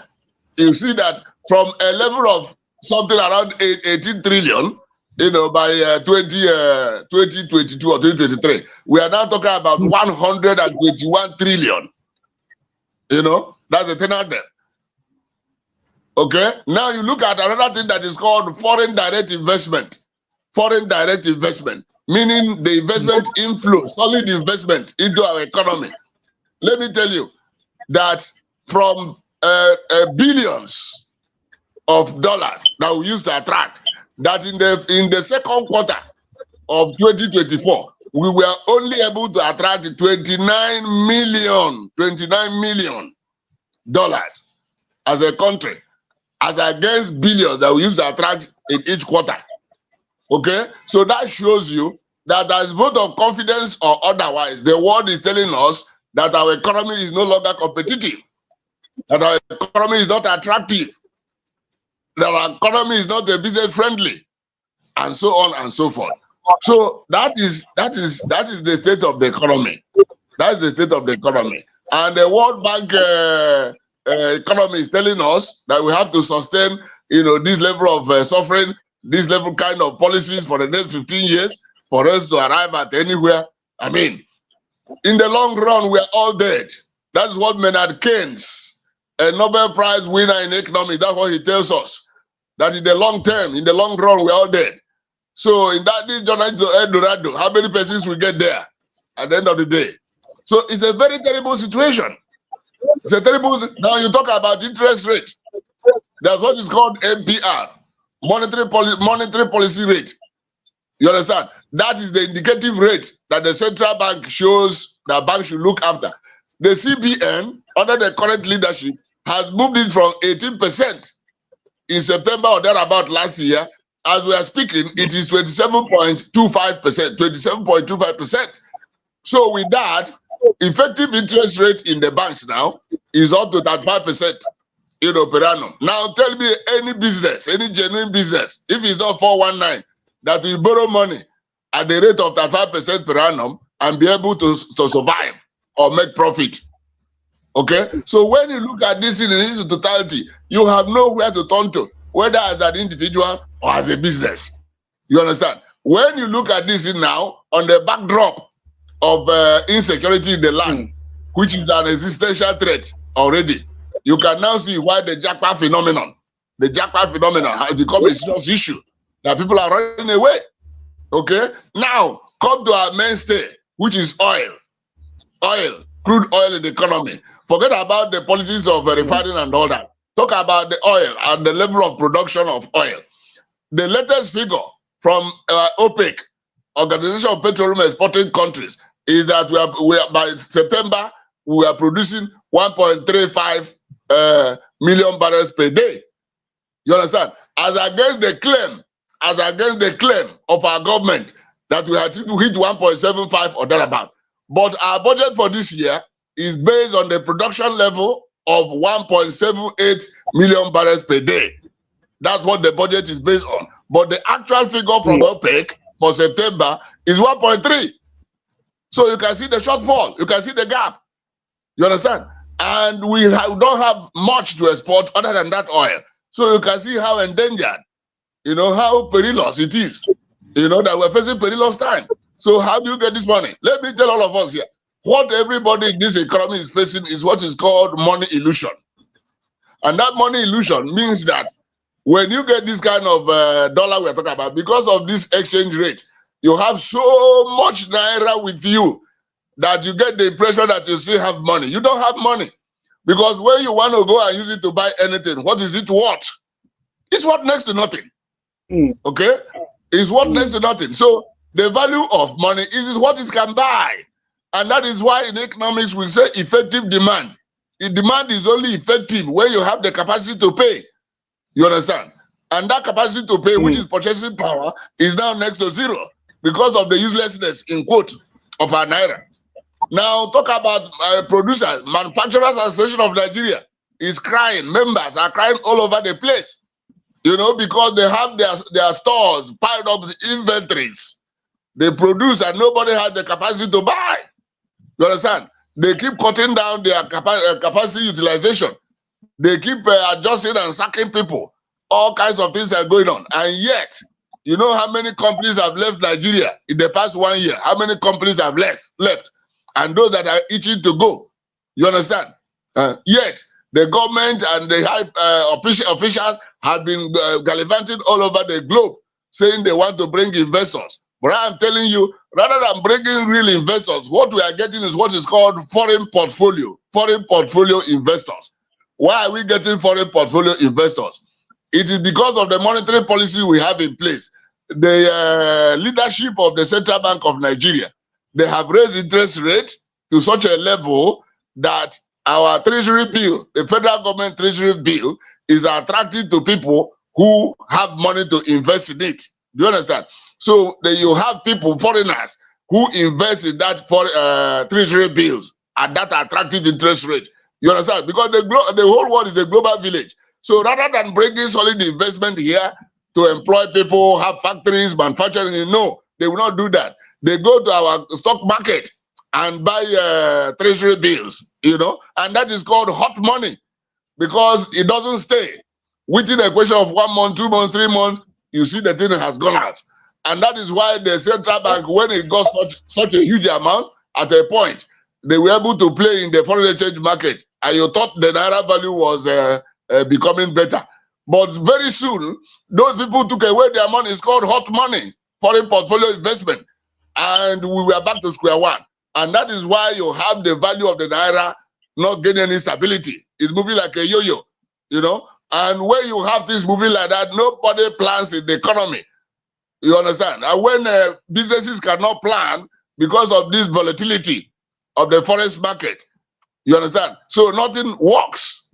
you see that from a level of something around 18 trillion, by 2022 or 2023, we are now talking about 121 trillion. That's the tenor debt. Okay, now you look at another thing that is called foreign direct investment. Foreign direct investment, meaning the investment inflow, solid investment into our economy. Let me tell you that from billions of dollars that we used to attract, that in the second quarter of 2024, we were only able to attract $29 million as a country, as against billions that we used to attract in each quarter. Okay, so that shows you that as vote of confidence or otherwise, the world is telling us that our economy is no longer competitive, that our economy is not attractive, that our economy is not business friendly, and so on and so forth. So that is the state of the economy. That's the state of the economy. And the World Bank economy is telling us that we have to sustain, this level of suffering, this level kind of policies for the next 15 years for us to arrive at anywhere. I mean, in the long run, we are all dead. That's what Maynard Keynes, a Nobel Prize winner in economics, that's what he tells us. That in the long term, in the long run, we're all dead. So in this El Dorado, how many persons will get there at the end of the day? So it's a very terrible situation. It's a terrible. Now you talk about interest rate. That's what is called MPR, monetary policy rate. You understand? That is the indicative rate that the central bank shows that banks should look after. The CBN, under the current leadership, has moved it from 18% in September or thereabout last year. As we are speaking, it is 27.25%. 27.25%. So with that, effective interest rate in the banks now is up to that 5%, per annum. Now tell me any business, any genuine business, if it's not 419, that will borrow money at the rate of that 5% per annum and be able to survive or make profit. Okay? So when you look at this in its totality, you have nowhere to turn to, whether as an individual or as a business. You understand? When you look at this now, on the backdrop of insecurity in the land, which is an existential threat already, you can now see why the jackpot phenomenon has become a serious issue, that people are running away. Okay? Now, come to our mainstay, which is oil, crude oil in the economy. Forget about the policies of refining and all that. Talk about the oil and the level of production of oil. The latest figure from OPEC, Organization of Petroleum Exporting Countries, is that we are by September we are producing 1.35 million barrels per day. You understand? As against the claim of our government that we had to hit 1.75 or thereabout. But our budget for this year is based on the production level of 1.78 million barrels per day. That's what the budget is based on. But the actual figure from OPEC for September is 1.3. So you can see the shortfall. You can see the gap. You understand? And we don't have much to export other than that oil. So you can see how endangered, how perilous it is, that we're facing perilous time. So how do you get this money? Let me tell all of us here. What everybody in this economy is facing is what is called money illusion. And that money illusion means that when you get this kind of dollar we're talking about, because of this exchange rate, you have so much naira with you that you get the impression that you still have money. You don't have money. Because when you want to go and use it to buy anything, what is it worth? It's worth next to nothing. Okay? It's worth next to nothing. So the value of money is what it can buy. And that is why in economics we say effective demand. The demand is only effective when you have the capacity to pay. You understand? And that capacity to pay, which is purchasing power, is now next to zero because of the uselessness, in quote, of our naira. Now, talk about producers. Manufacturers Association of Nigeria is crying. Members are crying all over the place, because they have their stores piled up with inventories. They produce and nobody has the capacity to buy. You understand? They keep cutting down their capacity utilization. They keep adjusting and sacking people. All kinds of things are going on. And yet, you know how many companies have left Nigeria in the past 1 year? How many companies have left? And those that are itching to go. You understand? Yet, the government and the high officials have been gallivanting all over the globe, saying they want to bring investors. But I'm telling you, rather than bringing real investors, what we are getting is what is called foreign portfolio investors. Why are we getting foreign portfolio investors? It is because of the monetary policy we have in place. The leadership of the Central Bank of Nigeria, they have raised interest rate to such a level that our treasury bill, the federal government treasury bill, is attractive to people who have money to invest in it. Do you understand? So you have people, foreigners, who invest in that for treasury bills at that attractive interest rate. You understand? Because the whole world is a global village. So rather than bringing solid investment here to employ people, have factories, manufacturing, no, they will not do that. They go to our stock market and buy treasury bills, and that is called hot money because it doesn't stay. Within a question of 1 month, 2 months, 3 months, you see the thing has gone out. And that is why the central bank, when it got such a huge amount, at a point, they were able to play in the foreign exchange market. And you thought the naira value was becoming better. But very soon, those people took away their money. It's called hot money, foreign portfolio investment. And we were back to square one. And that is why you have the value of the naira not gaining any stability. It's moving like a yo-yo, And when you have things moving like that, nobody plans in the economy. You understand? And when businesses cannot plan because of this volatility of the forex market, you understand? So nothing works.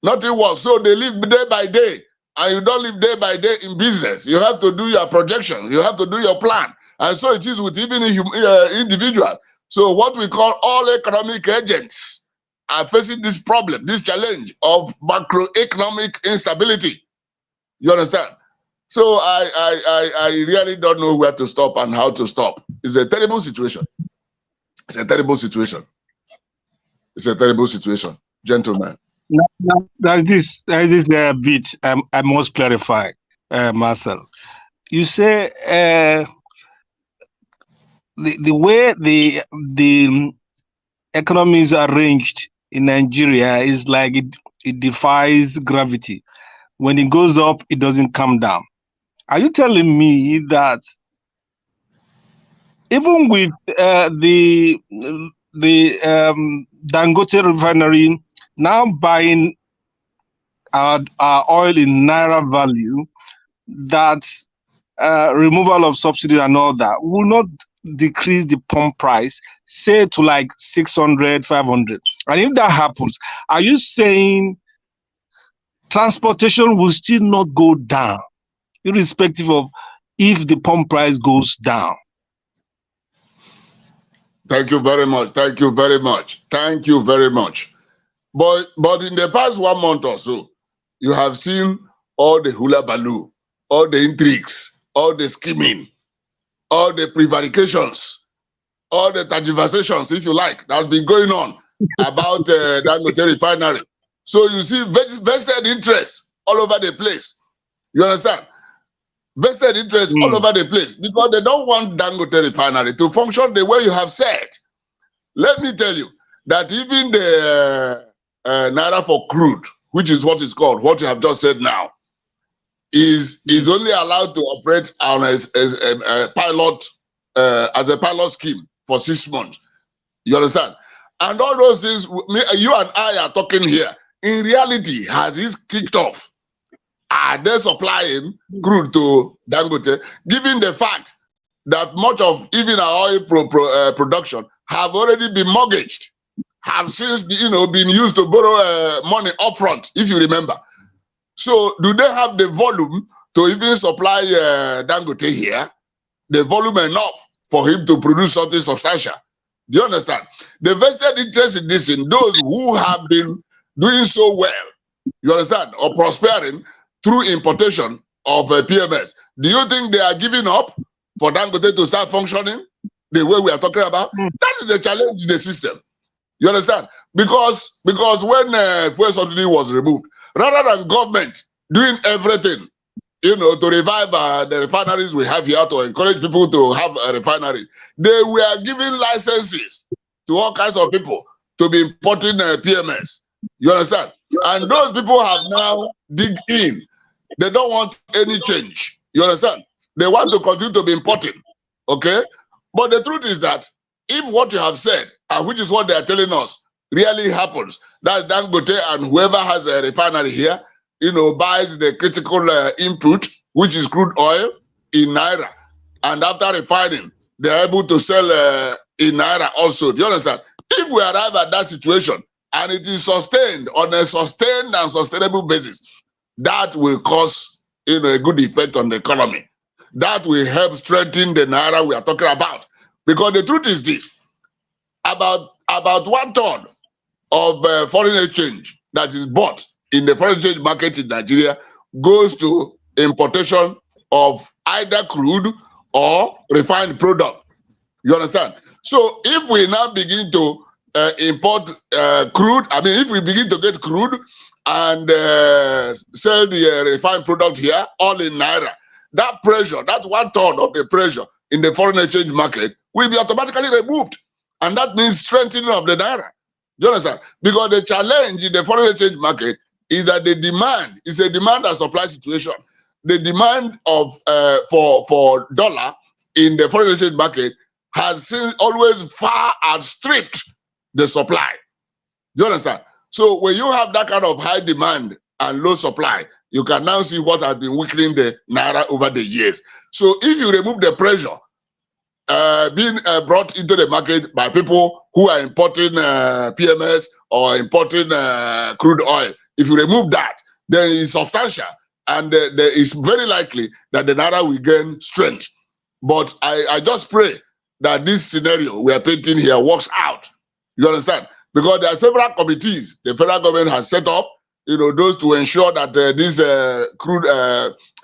Nothing works. So they live day by day. And you don't live day by day in business. You have to do your projection. You have to do your plan. And so it is with even individual. So what we call all economic agents are facing this problem, this challenge of macroeconomic instability. You understand? So I really don't know where to stop and how to stop. It's a terrible situation. It's a terrible situation. It's a terrible situation, gentlemen. Now, there's this bit I must clarify, Marcel. You say the way the economy is arranged in Nigeria is like it defies gravity. When it goes up, it doesn't come down. Are you telling me that even with the Dangote refinery now buying our oil in naira value, that removal of subsidies and all that will not decrease the pump price, say to like 600, 500? And if that happens, are you saying transportation will still not go down, irrespective of if the pump price goes down? Thank you very much. Thank you very much. Thank you very much. But in the past 1 month or so, you have seen all the hula baloo, all the intrigues, all the scheming, all the prevarications, all the tergiversations, if you like, that's been going on about Dangote refinery. So you see vested interest all over the place. You understand? Vested interest all over the place because they don't want Dangote refinery to function the way you have said. Let me tell you that even the Naira for crude, which is what is called, what you have just said now, is only allowed to operate on as a pilot scheme for 6 months. You understand? And all those things, you and I are talking here. In reality, has this kicked off? Are they supplying crude to Dangote, given the fact that much of even our oil production have already been mortgaged, have since been used to borrow money upfront, if you remember. So do they have the volume to even supply Dangote here? The volume enough for him to produce something substantial? Do you understand? The vested interest in this, in those who have been doing so well, you understand, or prospering through importation of PMS. Do you think they are giving up for Dangote to start functioning the way we are talking about? That is the challenge in the system. You understand? Because when fuel subsidy was removed, rather than government doing everything, to revive the refineries we have here, to encourage people to have a refinery, they were giving licenses to all kinds of people to be importing PMS. You understand? And those people have now digged in. They don't want any change. You understand? They want to continue to be importing. Okay? But the truth is that if what you have said, and which is what they are telling us, really happens, that Dangote and whoever has a refinery here, buys the critical input, which is crude oil, in Naira. And after refining, they're able to sell in Naira also. Do you understand? If we arrive at that situation, and it is sustained on a sustained and sustainable basis, that will cause a good effect on the economy. That will help strengthen the Naira we are talking about. Because the truth is this, about 1/3 of foreign exchange that is bought in the foreign exchange market in Nigeria goes to importation of either crude or refined product. You understand? So if we now begin to import crude, if we begin to get crude and sell the refined product here, all in Naira, that pressure, that 1/3 of the pressure in the foreign exchange market will be automatically removed. And that means strengthening of the Naira. Do you understand? Because the challenge in the foreign exchange market is that the demand is a demand and supply situation. The demand of for dollar in the foreign exchange market has since always far outstripped the supply. Do you understand? So when you have that kind of high demand and low supply, you can now see what has been weakening the Naira over the years. So if you remove the pressure being brought into the market by people who are importing PMS or importing crude oil, if you remove that, then it's substantial, and it's very likely that the Naira will gain strength. But I just pray that this scenario we are painting here works out. You understand? Because there are several committees the federal government has set up, those to ensure that this crude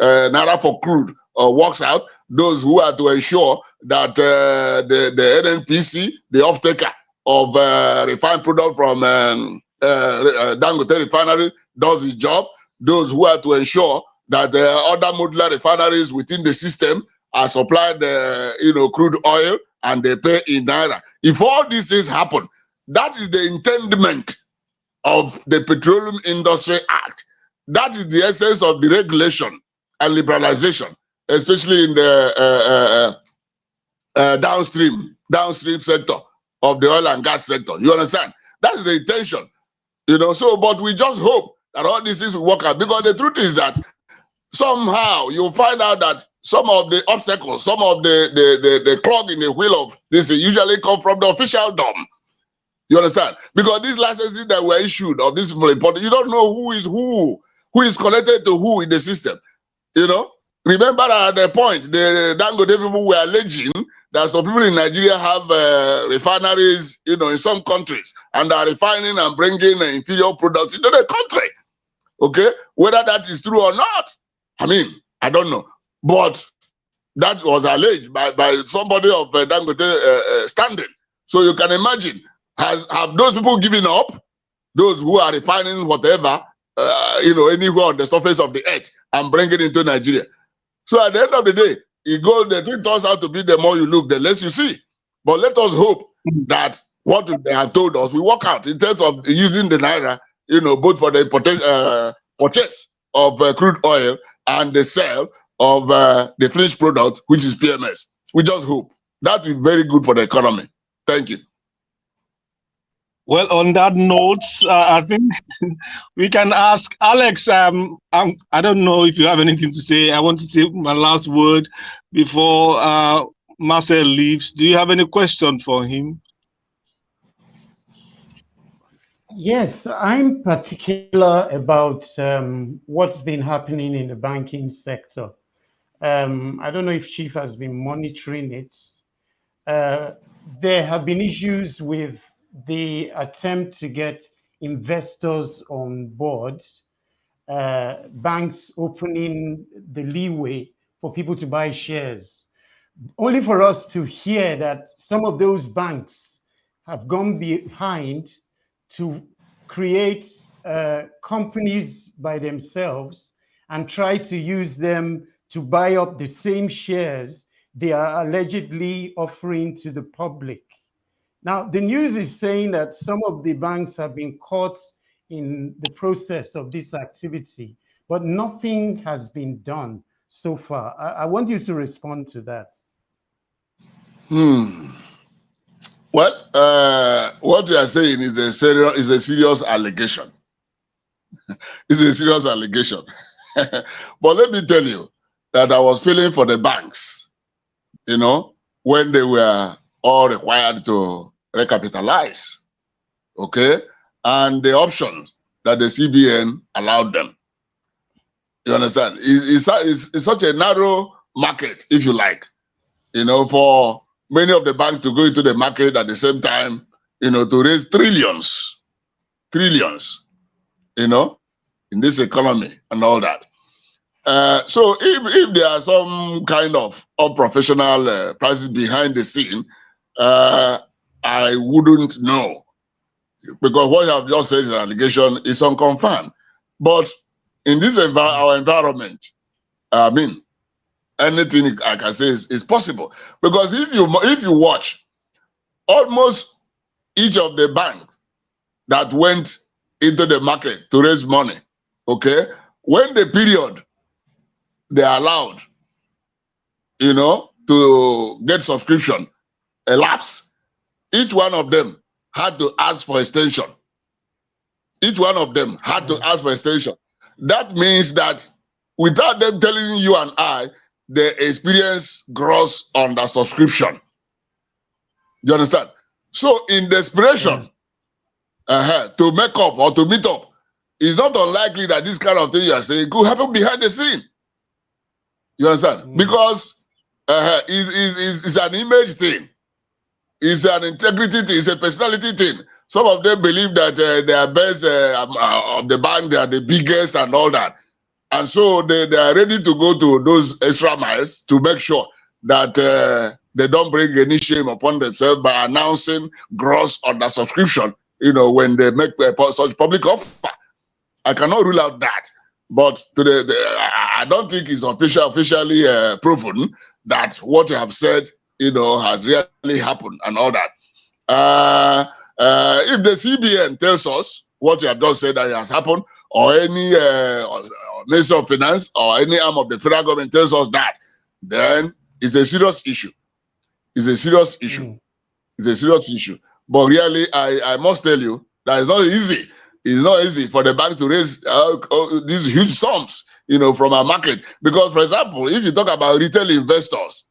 Naira for crude works out. Those who are to ensure that the NNPC, the off-taker of refined product from Dangote refinery, does his job. Those who are to ensure that other modular refineries within the system are supplied, crude oil, and they pay in Naira. If all these things happen, that is the intendment of the Petroleum Industry Act. That is the essence of the regulation and liberalization, especially in the downstream sector of the oil and gas sector. You understand? That is the intention. So, but we just hope that all these things will work out, because the truth is that somehow you'll find out that some of the obstacles, some of the clog in the wheel of this usually come from the officialdom. You understand? Because these licenses that were issued of these people imported, you don't know who is connected to who in the system. Remember at the point, the Dangote people were alleging that some people in Nigeria have refineries, in some countries, and are refining and bringing inferior products into the country. Okay, whether that is true or not, I mean, I don't know, but that was alleged by somebody of Dangote standing. So you can imagine, have those people given up? Those who are refining whatever, anywhere on the surface of the earth and bring it into Nigeria. So at the end of the day, the thing turns out to be the more you look, the less you see. But let us hope that what they have told us will work out in terms of using the naira, both for the purchase of crude oil and the sale of the finished product, which is PMS. We just hope that will be very good for the economy. Thank you. Well, on that note, I think we can ask Alex. I don't know if you have anything to say. I want to say my last word before Marcel leaves. Do you have any question for him? Yes, I'm particular about what's been happening in the banking sector. I don't know if Chief has been monitoring it. There have been issues with the attempt to get investors on board, banks opening the leeway for people to buy shares, only for us to hear that some of those banks have gone behind to create companies by themselves and try to use them to buy up the same shares they are allegedly offering to the public. Now, the news is saying that some of the banks have been caught in the process of this activity, but nothing has been done so far. I want you to respond to that. Well, what you are saying is a serious allegation. It's a serious allegation. But let me tell you that I was feeling for the banks, when they were all required to recapitalize, okay? And the options that the CBN allowed them. You understand? It's such a narrow market, if you like, for many of the banks to go into the market at the same time, to raise trillions, in this economy and all that. So if there are some kind of unprofessional prices behind the scene, I wouldn't know, because what you have just said is an allegation, is unconfirmed. But in this our environment, I mean, anything I can say is possible, because if you watch, almost each of the banks that went into the market to raise money, okay, when the period they are allowed, to get subscription elapse, each one of them had to ask for extension. Each one of them had to ask for extension. That means that without them telling you and I, they experience gross under subscription. You understand? So in desperation to make up or to meet up, it's not unlikely that this kind of thing you are saying could happen behind the scene. You understand? Because it's an image thing. It's an integrity thing. It's a personality thing. Some of them believe that they are best of the bank, they are the biggest and all that. And so they are ready to go to those extra miles to make sure that they don't bring any shame upon themselves by announcing gross under subscription, when they make such public offer. I cannot rule out that. But I don't think it's officially proven that what you have said, has really happened and all that. If the CBN tells us what you have just said that has happened, or any Minister of Finance or any arm of the federal government tells us that, then it's a serious issue. It's a serious issue. It's a serious issue. But really, I must tell you that it's not easy. It's not easy for the banks to raise these huge sums, from our market. Because, for example, if you talk about retail investors,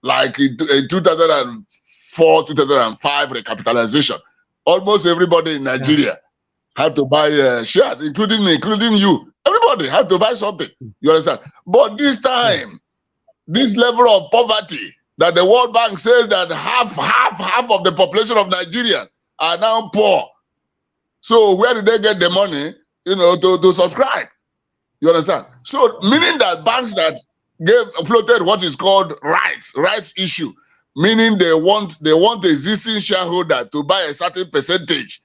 like in 2004, 2005 recapitalization, almost everybody in Nigeria had to buy shares, including me, including you. Everybody had to buy something. You understand? But this time, this level of poverty that the World Bank says that half of the population of Nigeria are now poor. So where did they get the money, to subscribe? You understand? So meaning that banks that floated what is called rights issue, meaning they want the existing shareholder to buy a certain percentage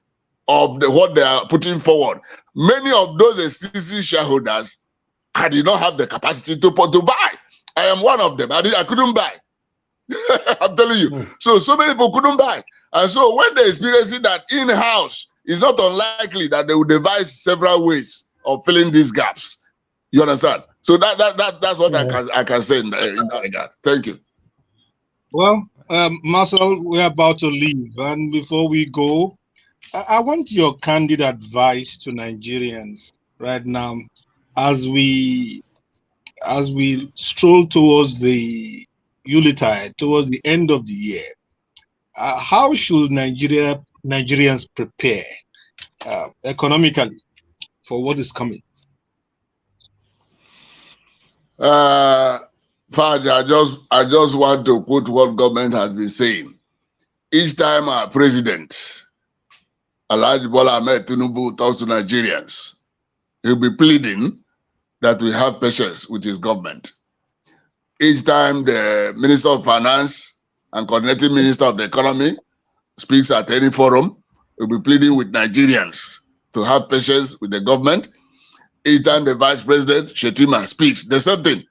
of what they are putting forward. Many of those existing shareholders, I did not have the capacity to buy. I am one of them. I couldn't buy. I'm telling you. So many people couldn't buy. And so when they're experiencing that in-house, it's not unlikely that they will devise several ways of filling these gaps. You understand? So that's what I can say in that regard. Thank you. Well, Marcel, we're about to leave, and before we go, I want your candid advice to Nigerians right now as we stroll towards the Yuletide, towards the end of the year. How should Nigerians prepare economically for what is coming? Father, I just want to quote what government has been saying. Each time our president, Alhaji Bola Ahmed Tinubu, talks to Nigerians, he'll be pleading that we have patience with his government. Each time the Minister of Finance and coordinating Minister of the Economy speaks at any forum, he'll be pleading with Nigerians to have patience with the government. Each time the Vice President, Shetima, speaks, the same thing.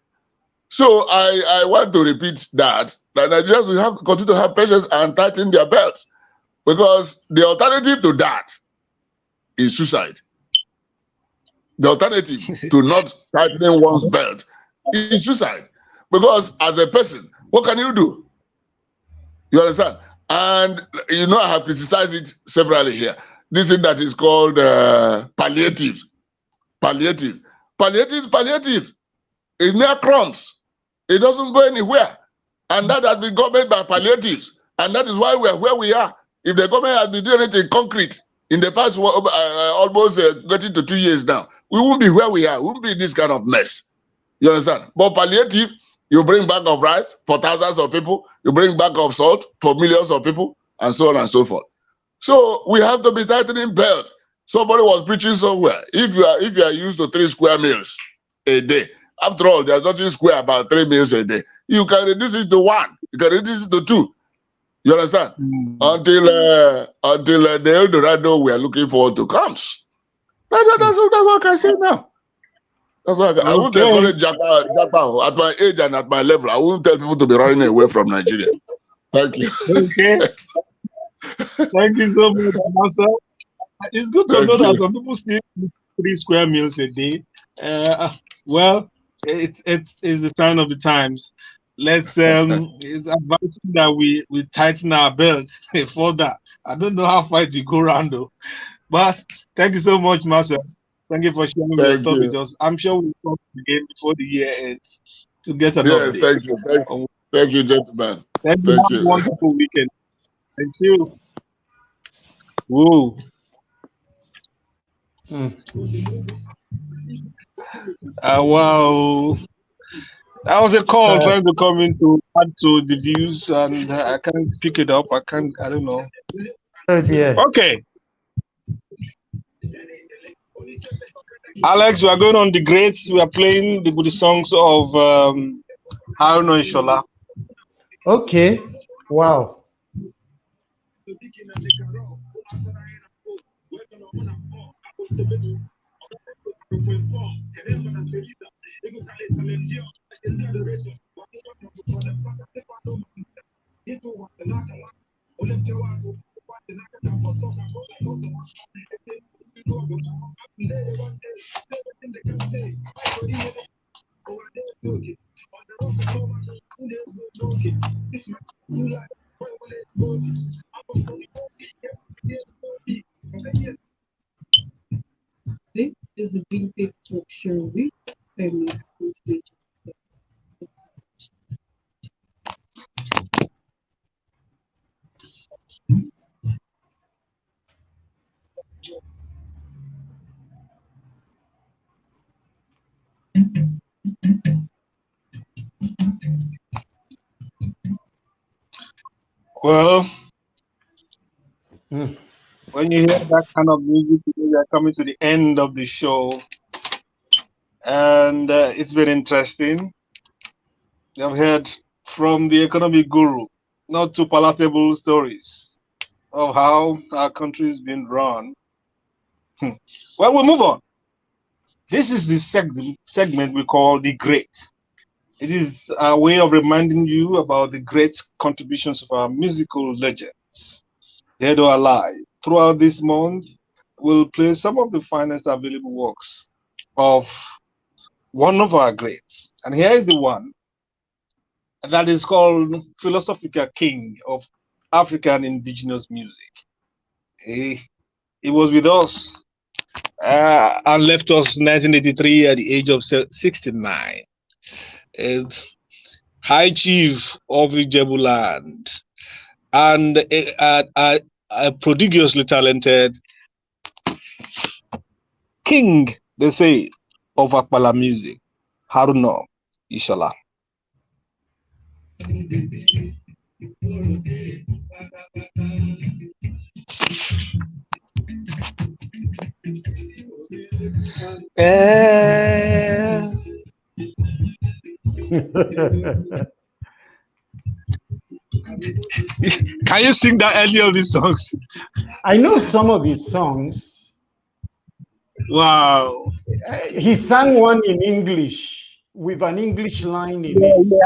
So I want to repeat that Nigerians will have to continue to have patience and tighten their belts, because the alternative to that is suicide. The alternative to not tightening one's belt is suicide. Because as a person, what can you do? You understand? And I have criticized it severally here. This thing that is called palliative. Palliative. Palliative. It's mere crumbs. It doesn't go anywhere. And that has been governed by palliatives. And that is why we are where we are. If the government has been doing anything concrete in the past almost getting to 2 years now, we won't be where we are. We won't be in this kind of mess. You understand? But palliative, you bring bag of rice for thousands of people, you bring bag of salt for millions of people, and so on and so forth. So we have to be tightening belt. Somebody was preaching somewhere. If you are used to 3 square meals a day, after all, there's nothing square about 3 meals a day. You can reduce it to 1. You can reduce it to 2. You understand? Until the Eldorado we are looking forward to comes. That's what I can say now. That's what I won't encourage Japa at my age and at my level. I won't tell people to be running away from Nigeria. Thank you. Okay. Thank you so much, Marcel. It's good to know that some people still eat 3 square meals a day. Well, it's the sign of the times. Let's it's advising that we tighten our belts further. I don't know how far it will go round though. But thank you so much, Marcel. Thank you for sharing your thoughts with us. I'm sure we'll talk again before the year ends to get an update. Yes, thank you. Thank you, gentlemen. Thank you. Have a wonderful weekend. Thank you. Whoa. Wow. That was a call trying to come in to add to the views, and I can't pick it up. I don't know. Okay. Alex, we are going on the greats. We are playing the songs of Haruna Ishola. Okay. Wow. This is the Vintage Talk Show with Femi. Well, Mm. when you hear that kind of music, we are coming to the end of the show, and it's been interesting. You've heard from the economic guru, not too palatable stories of how our country is being run. Well, we'll move on. This is the segment we call The Great. It is a way of reminding you about the great contributions of our musical legends, dead or alive. Throughout this month, we'll play some of the finest available works of one of our greats. And here is the one that is called Philosophical King of African Indigenous Music. He was with us and left us in 1983 at the age of 69. It's High Chief of Ijebu Land and a prodigiously talented king, they say, of Akbala music, Haruna Ishala. Can you sing that any of these songs? I know some of his songs. Wow. He sang one in English with an English line in it.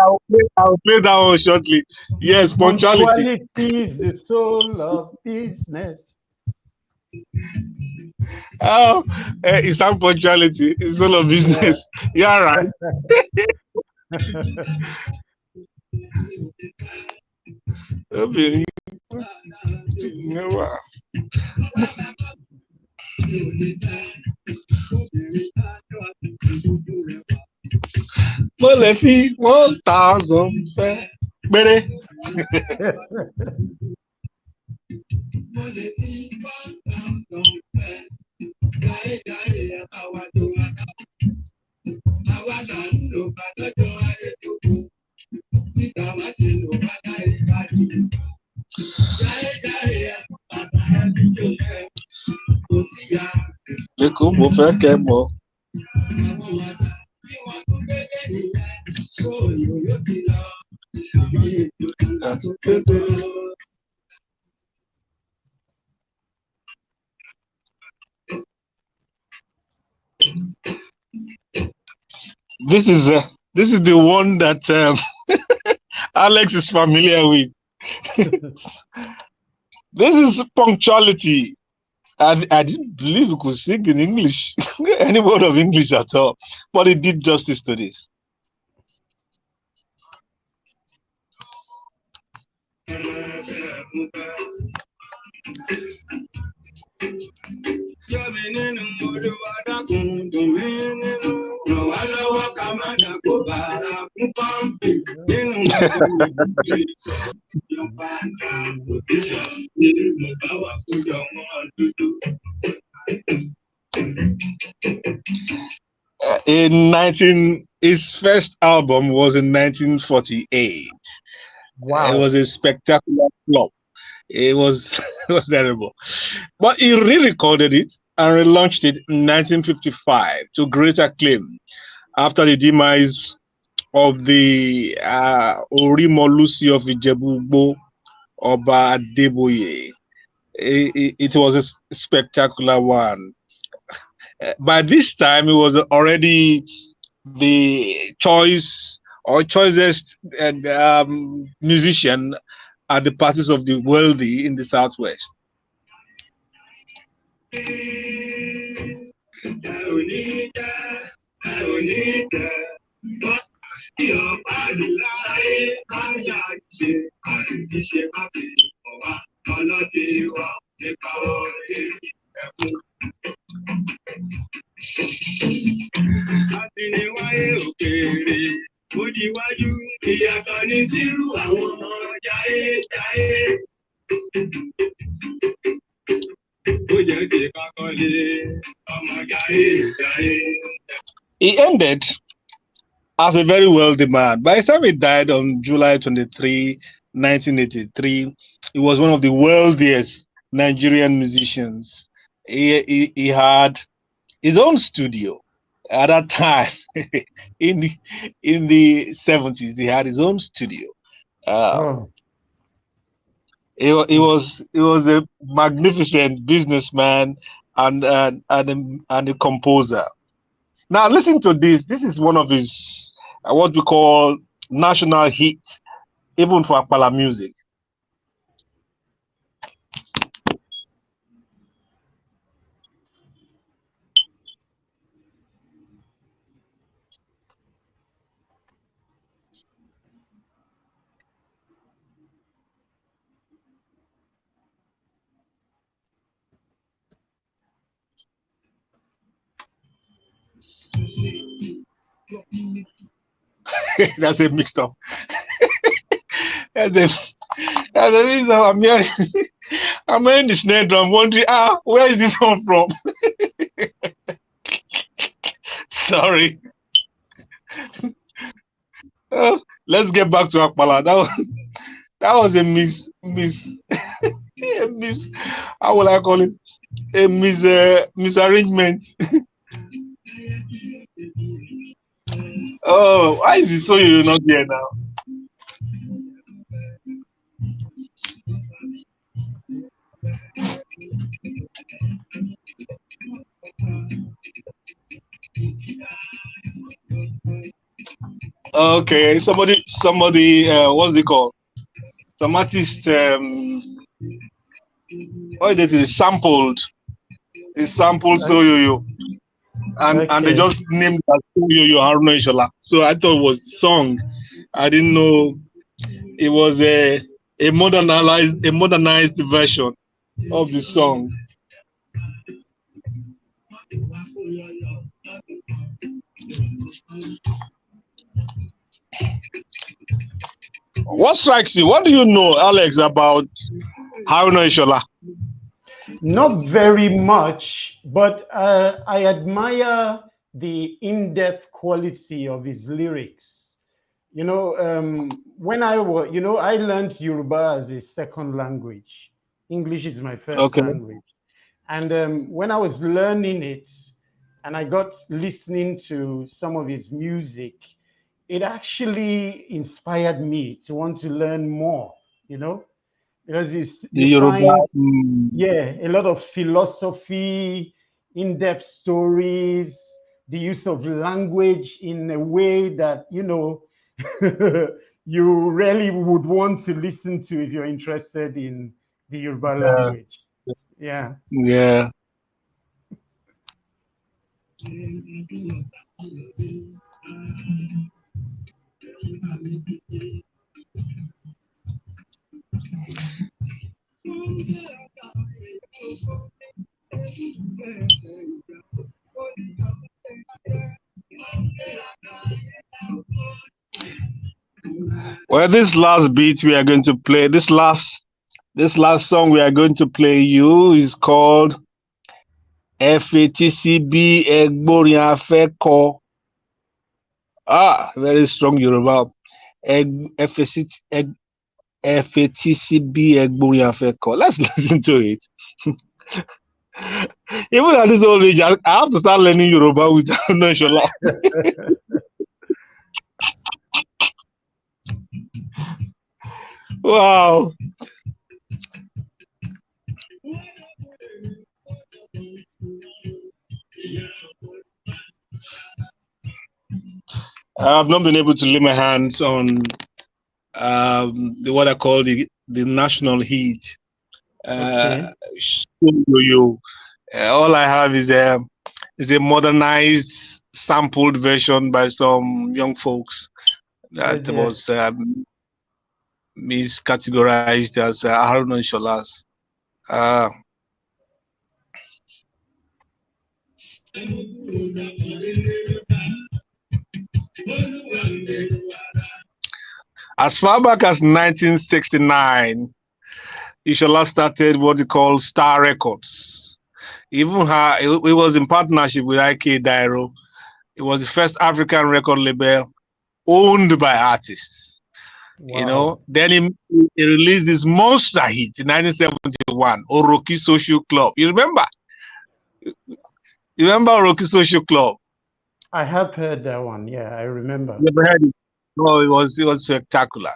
I'll play that one shortly. Yes, punctuality. Punctuality is the soul of business. Oh, it's some punctuality. It's all of business. Yeah, right. Mo lè fi 1,000 fẹ́ péré. Èkó mo fẹ́ kẹ́ mọ̀. This is the one that Alex is familiar with. This is punctuality. I didn't believe he could sing in English, any word of English at all, but he did justice to this. His first album was in 1948. Wow. It was a spectacular flop. It was terrible. But he re-recorded it and relaunched it in 1955 to great acclaim after the demise of the Orimolusi of Ijebu Oba Adeboye. It was a spectacular one. By this time, it was already the choicest musician at the parties of the wealthy in the Southwest. He ended as a very wealthy man. By the time he died on July 23, 1983. He was one of the wealthiest Nigerian musicians. He had his own studio at that time. in the 70s, he had his own studio. Oh, He was a magnificent businessman and a composer. Now listen to this. This is one of his what we call national hits, even for Akpala music. That's a mixed up. That's a, that's the reason I'm hearing. I'm hearing the snare drum, wondering, where is this one from? Sorry. Let's get back to Akpala. That was a a miss. How will I call it? A misarrangement. Oh, why is it so you're not here now? Okay, somebody, what's it called? Some artist, what is it? Sampled. It's sampled So Yo-Yo. And they just named that So Yo-Yo Haruna Ishola. So I thought it was the song. I didn't know it was a modernized version of the song. What strikes you? What do you know, Alex, about Haruna Ishola? not very much, but I admire the in-depth quality of his lyrics. When I was, I learned Yoruba as a second language. English is my first language. And when I was learning it and I got listening to some of his music, it actually inspired me to want to learn more, because you find, a lot of philosophy, in-depth stories, the use of language in a way that, you really would want to listen to if you're interested in the Yoruba language. Yeah. Yeah. Well, this last beat we are going to play, this last song we are going to play you is called FATCB Egborin Afeko. Very strong Yoruba. FATCB Egborin Afeko. Let's listen to it. Even at this old age, I have to start learning Yoruba with Haruna. Wow. I've not been able to lay my hands on what I call the national heat. All I have is a modernized, sampled version by some young folks that was miscategorized as Haruna Ishola's. As far back as 1969, Ishola started what he called Star Records. Even it was in partnership with IK Dairo. It was the first African record label owned by artists. You know, then he released this monster hit in 1971, Oroki Social Club. You remember? You remember Oroki Social Club? I have heard that one. Yeah, I remember. You ever heard it? Oh, it was spectacular.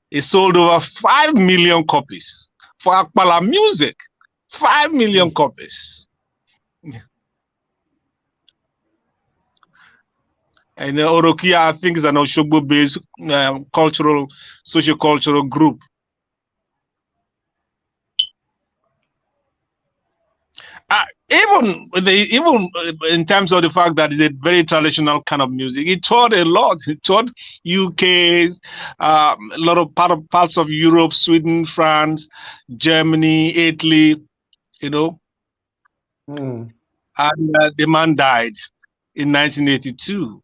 It sold over 5 million copies for Akpala music. 5 million copies. And Oroki, I think, is an Oshogbo-based socio-cultural group. Even in terms of the fact that it's a very traditional kind of music, it taught a lot. It taught UK, a lot of parts of Europe, Sweden, France, Germany, Italy, you know. And the man died in 1982.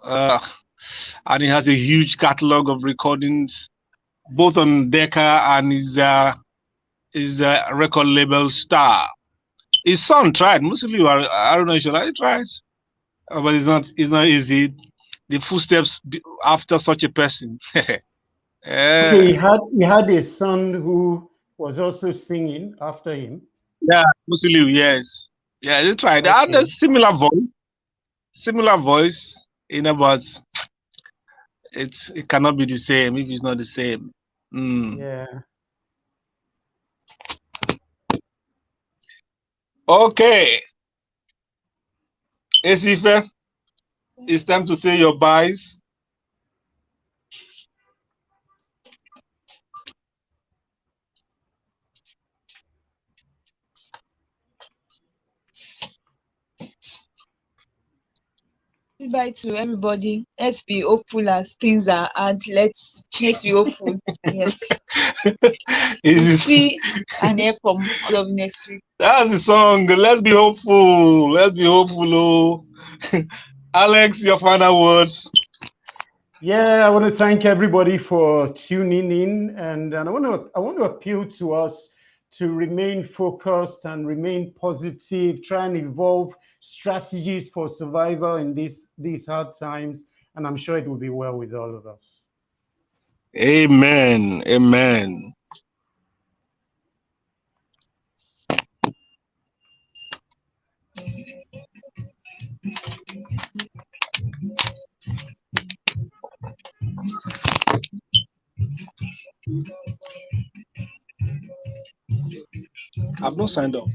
And he has a huge catalog of recordings, both on Decca and his record label Star. His son tried. Musili, I don't know, should I try it? But it's not easy. The footsteps after such a person. Okay, he had a son who was also singing after him. Yeah, Musili, yes. Yeah, they tried. They had a similar voice, you know, but it cannot be the same if it's not the same. Yeah. Okay. Esife, it's time to say your byes. Goodbye to everybody. Let's be hopeful as things are hard. Let's be hopeful. Yes. We'll see and hear from all of next week. That's the song. Let's be hopeful. Let's be hopeful. Oh. Alex, your final words. Yeah, I want to thank everybody for tuning in, and I want to appeal to us to remain focused and remain positive, try and evolve strategies for survival in these hard times, and I'm sure it will be well with all of us. Amen. Amen. I've not signed up.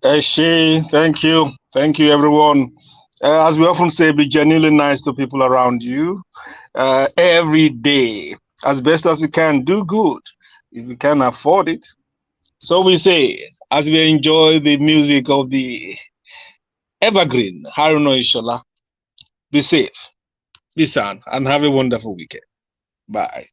Eshe, thank you. Thank you, everyone. As we often say, be genuinely nice to people around you every day. As best as you can, do good if you can afford it. So we say, as we enjoy the music of the evergreen Haruna Ishola, be safe, be sound, and have a wonderful weekend. Bye.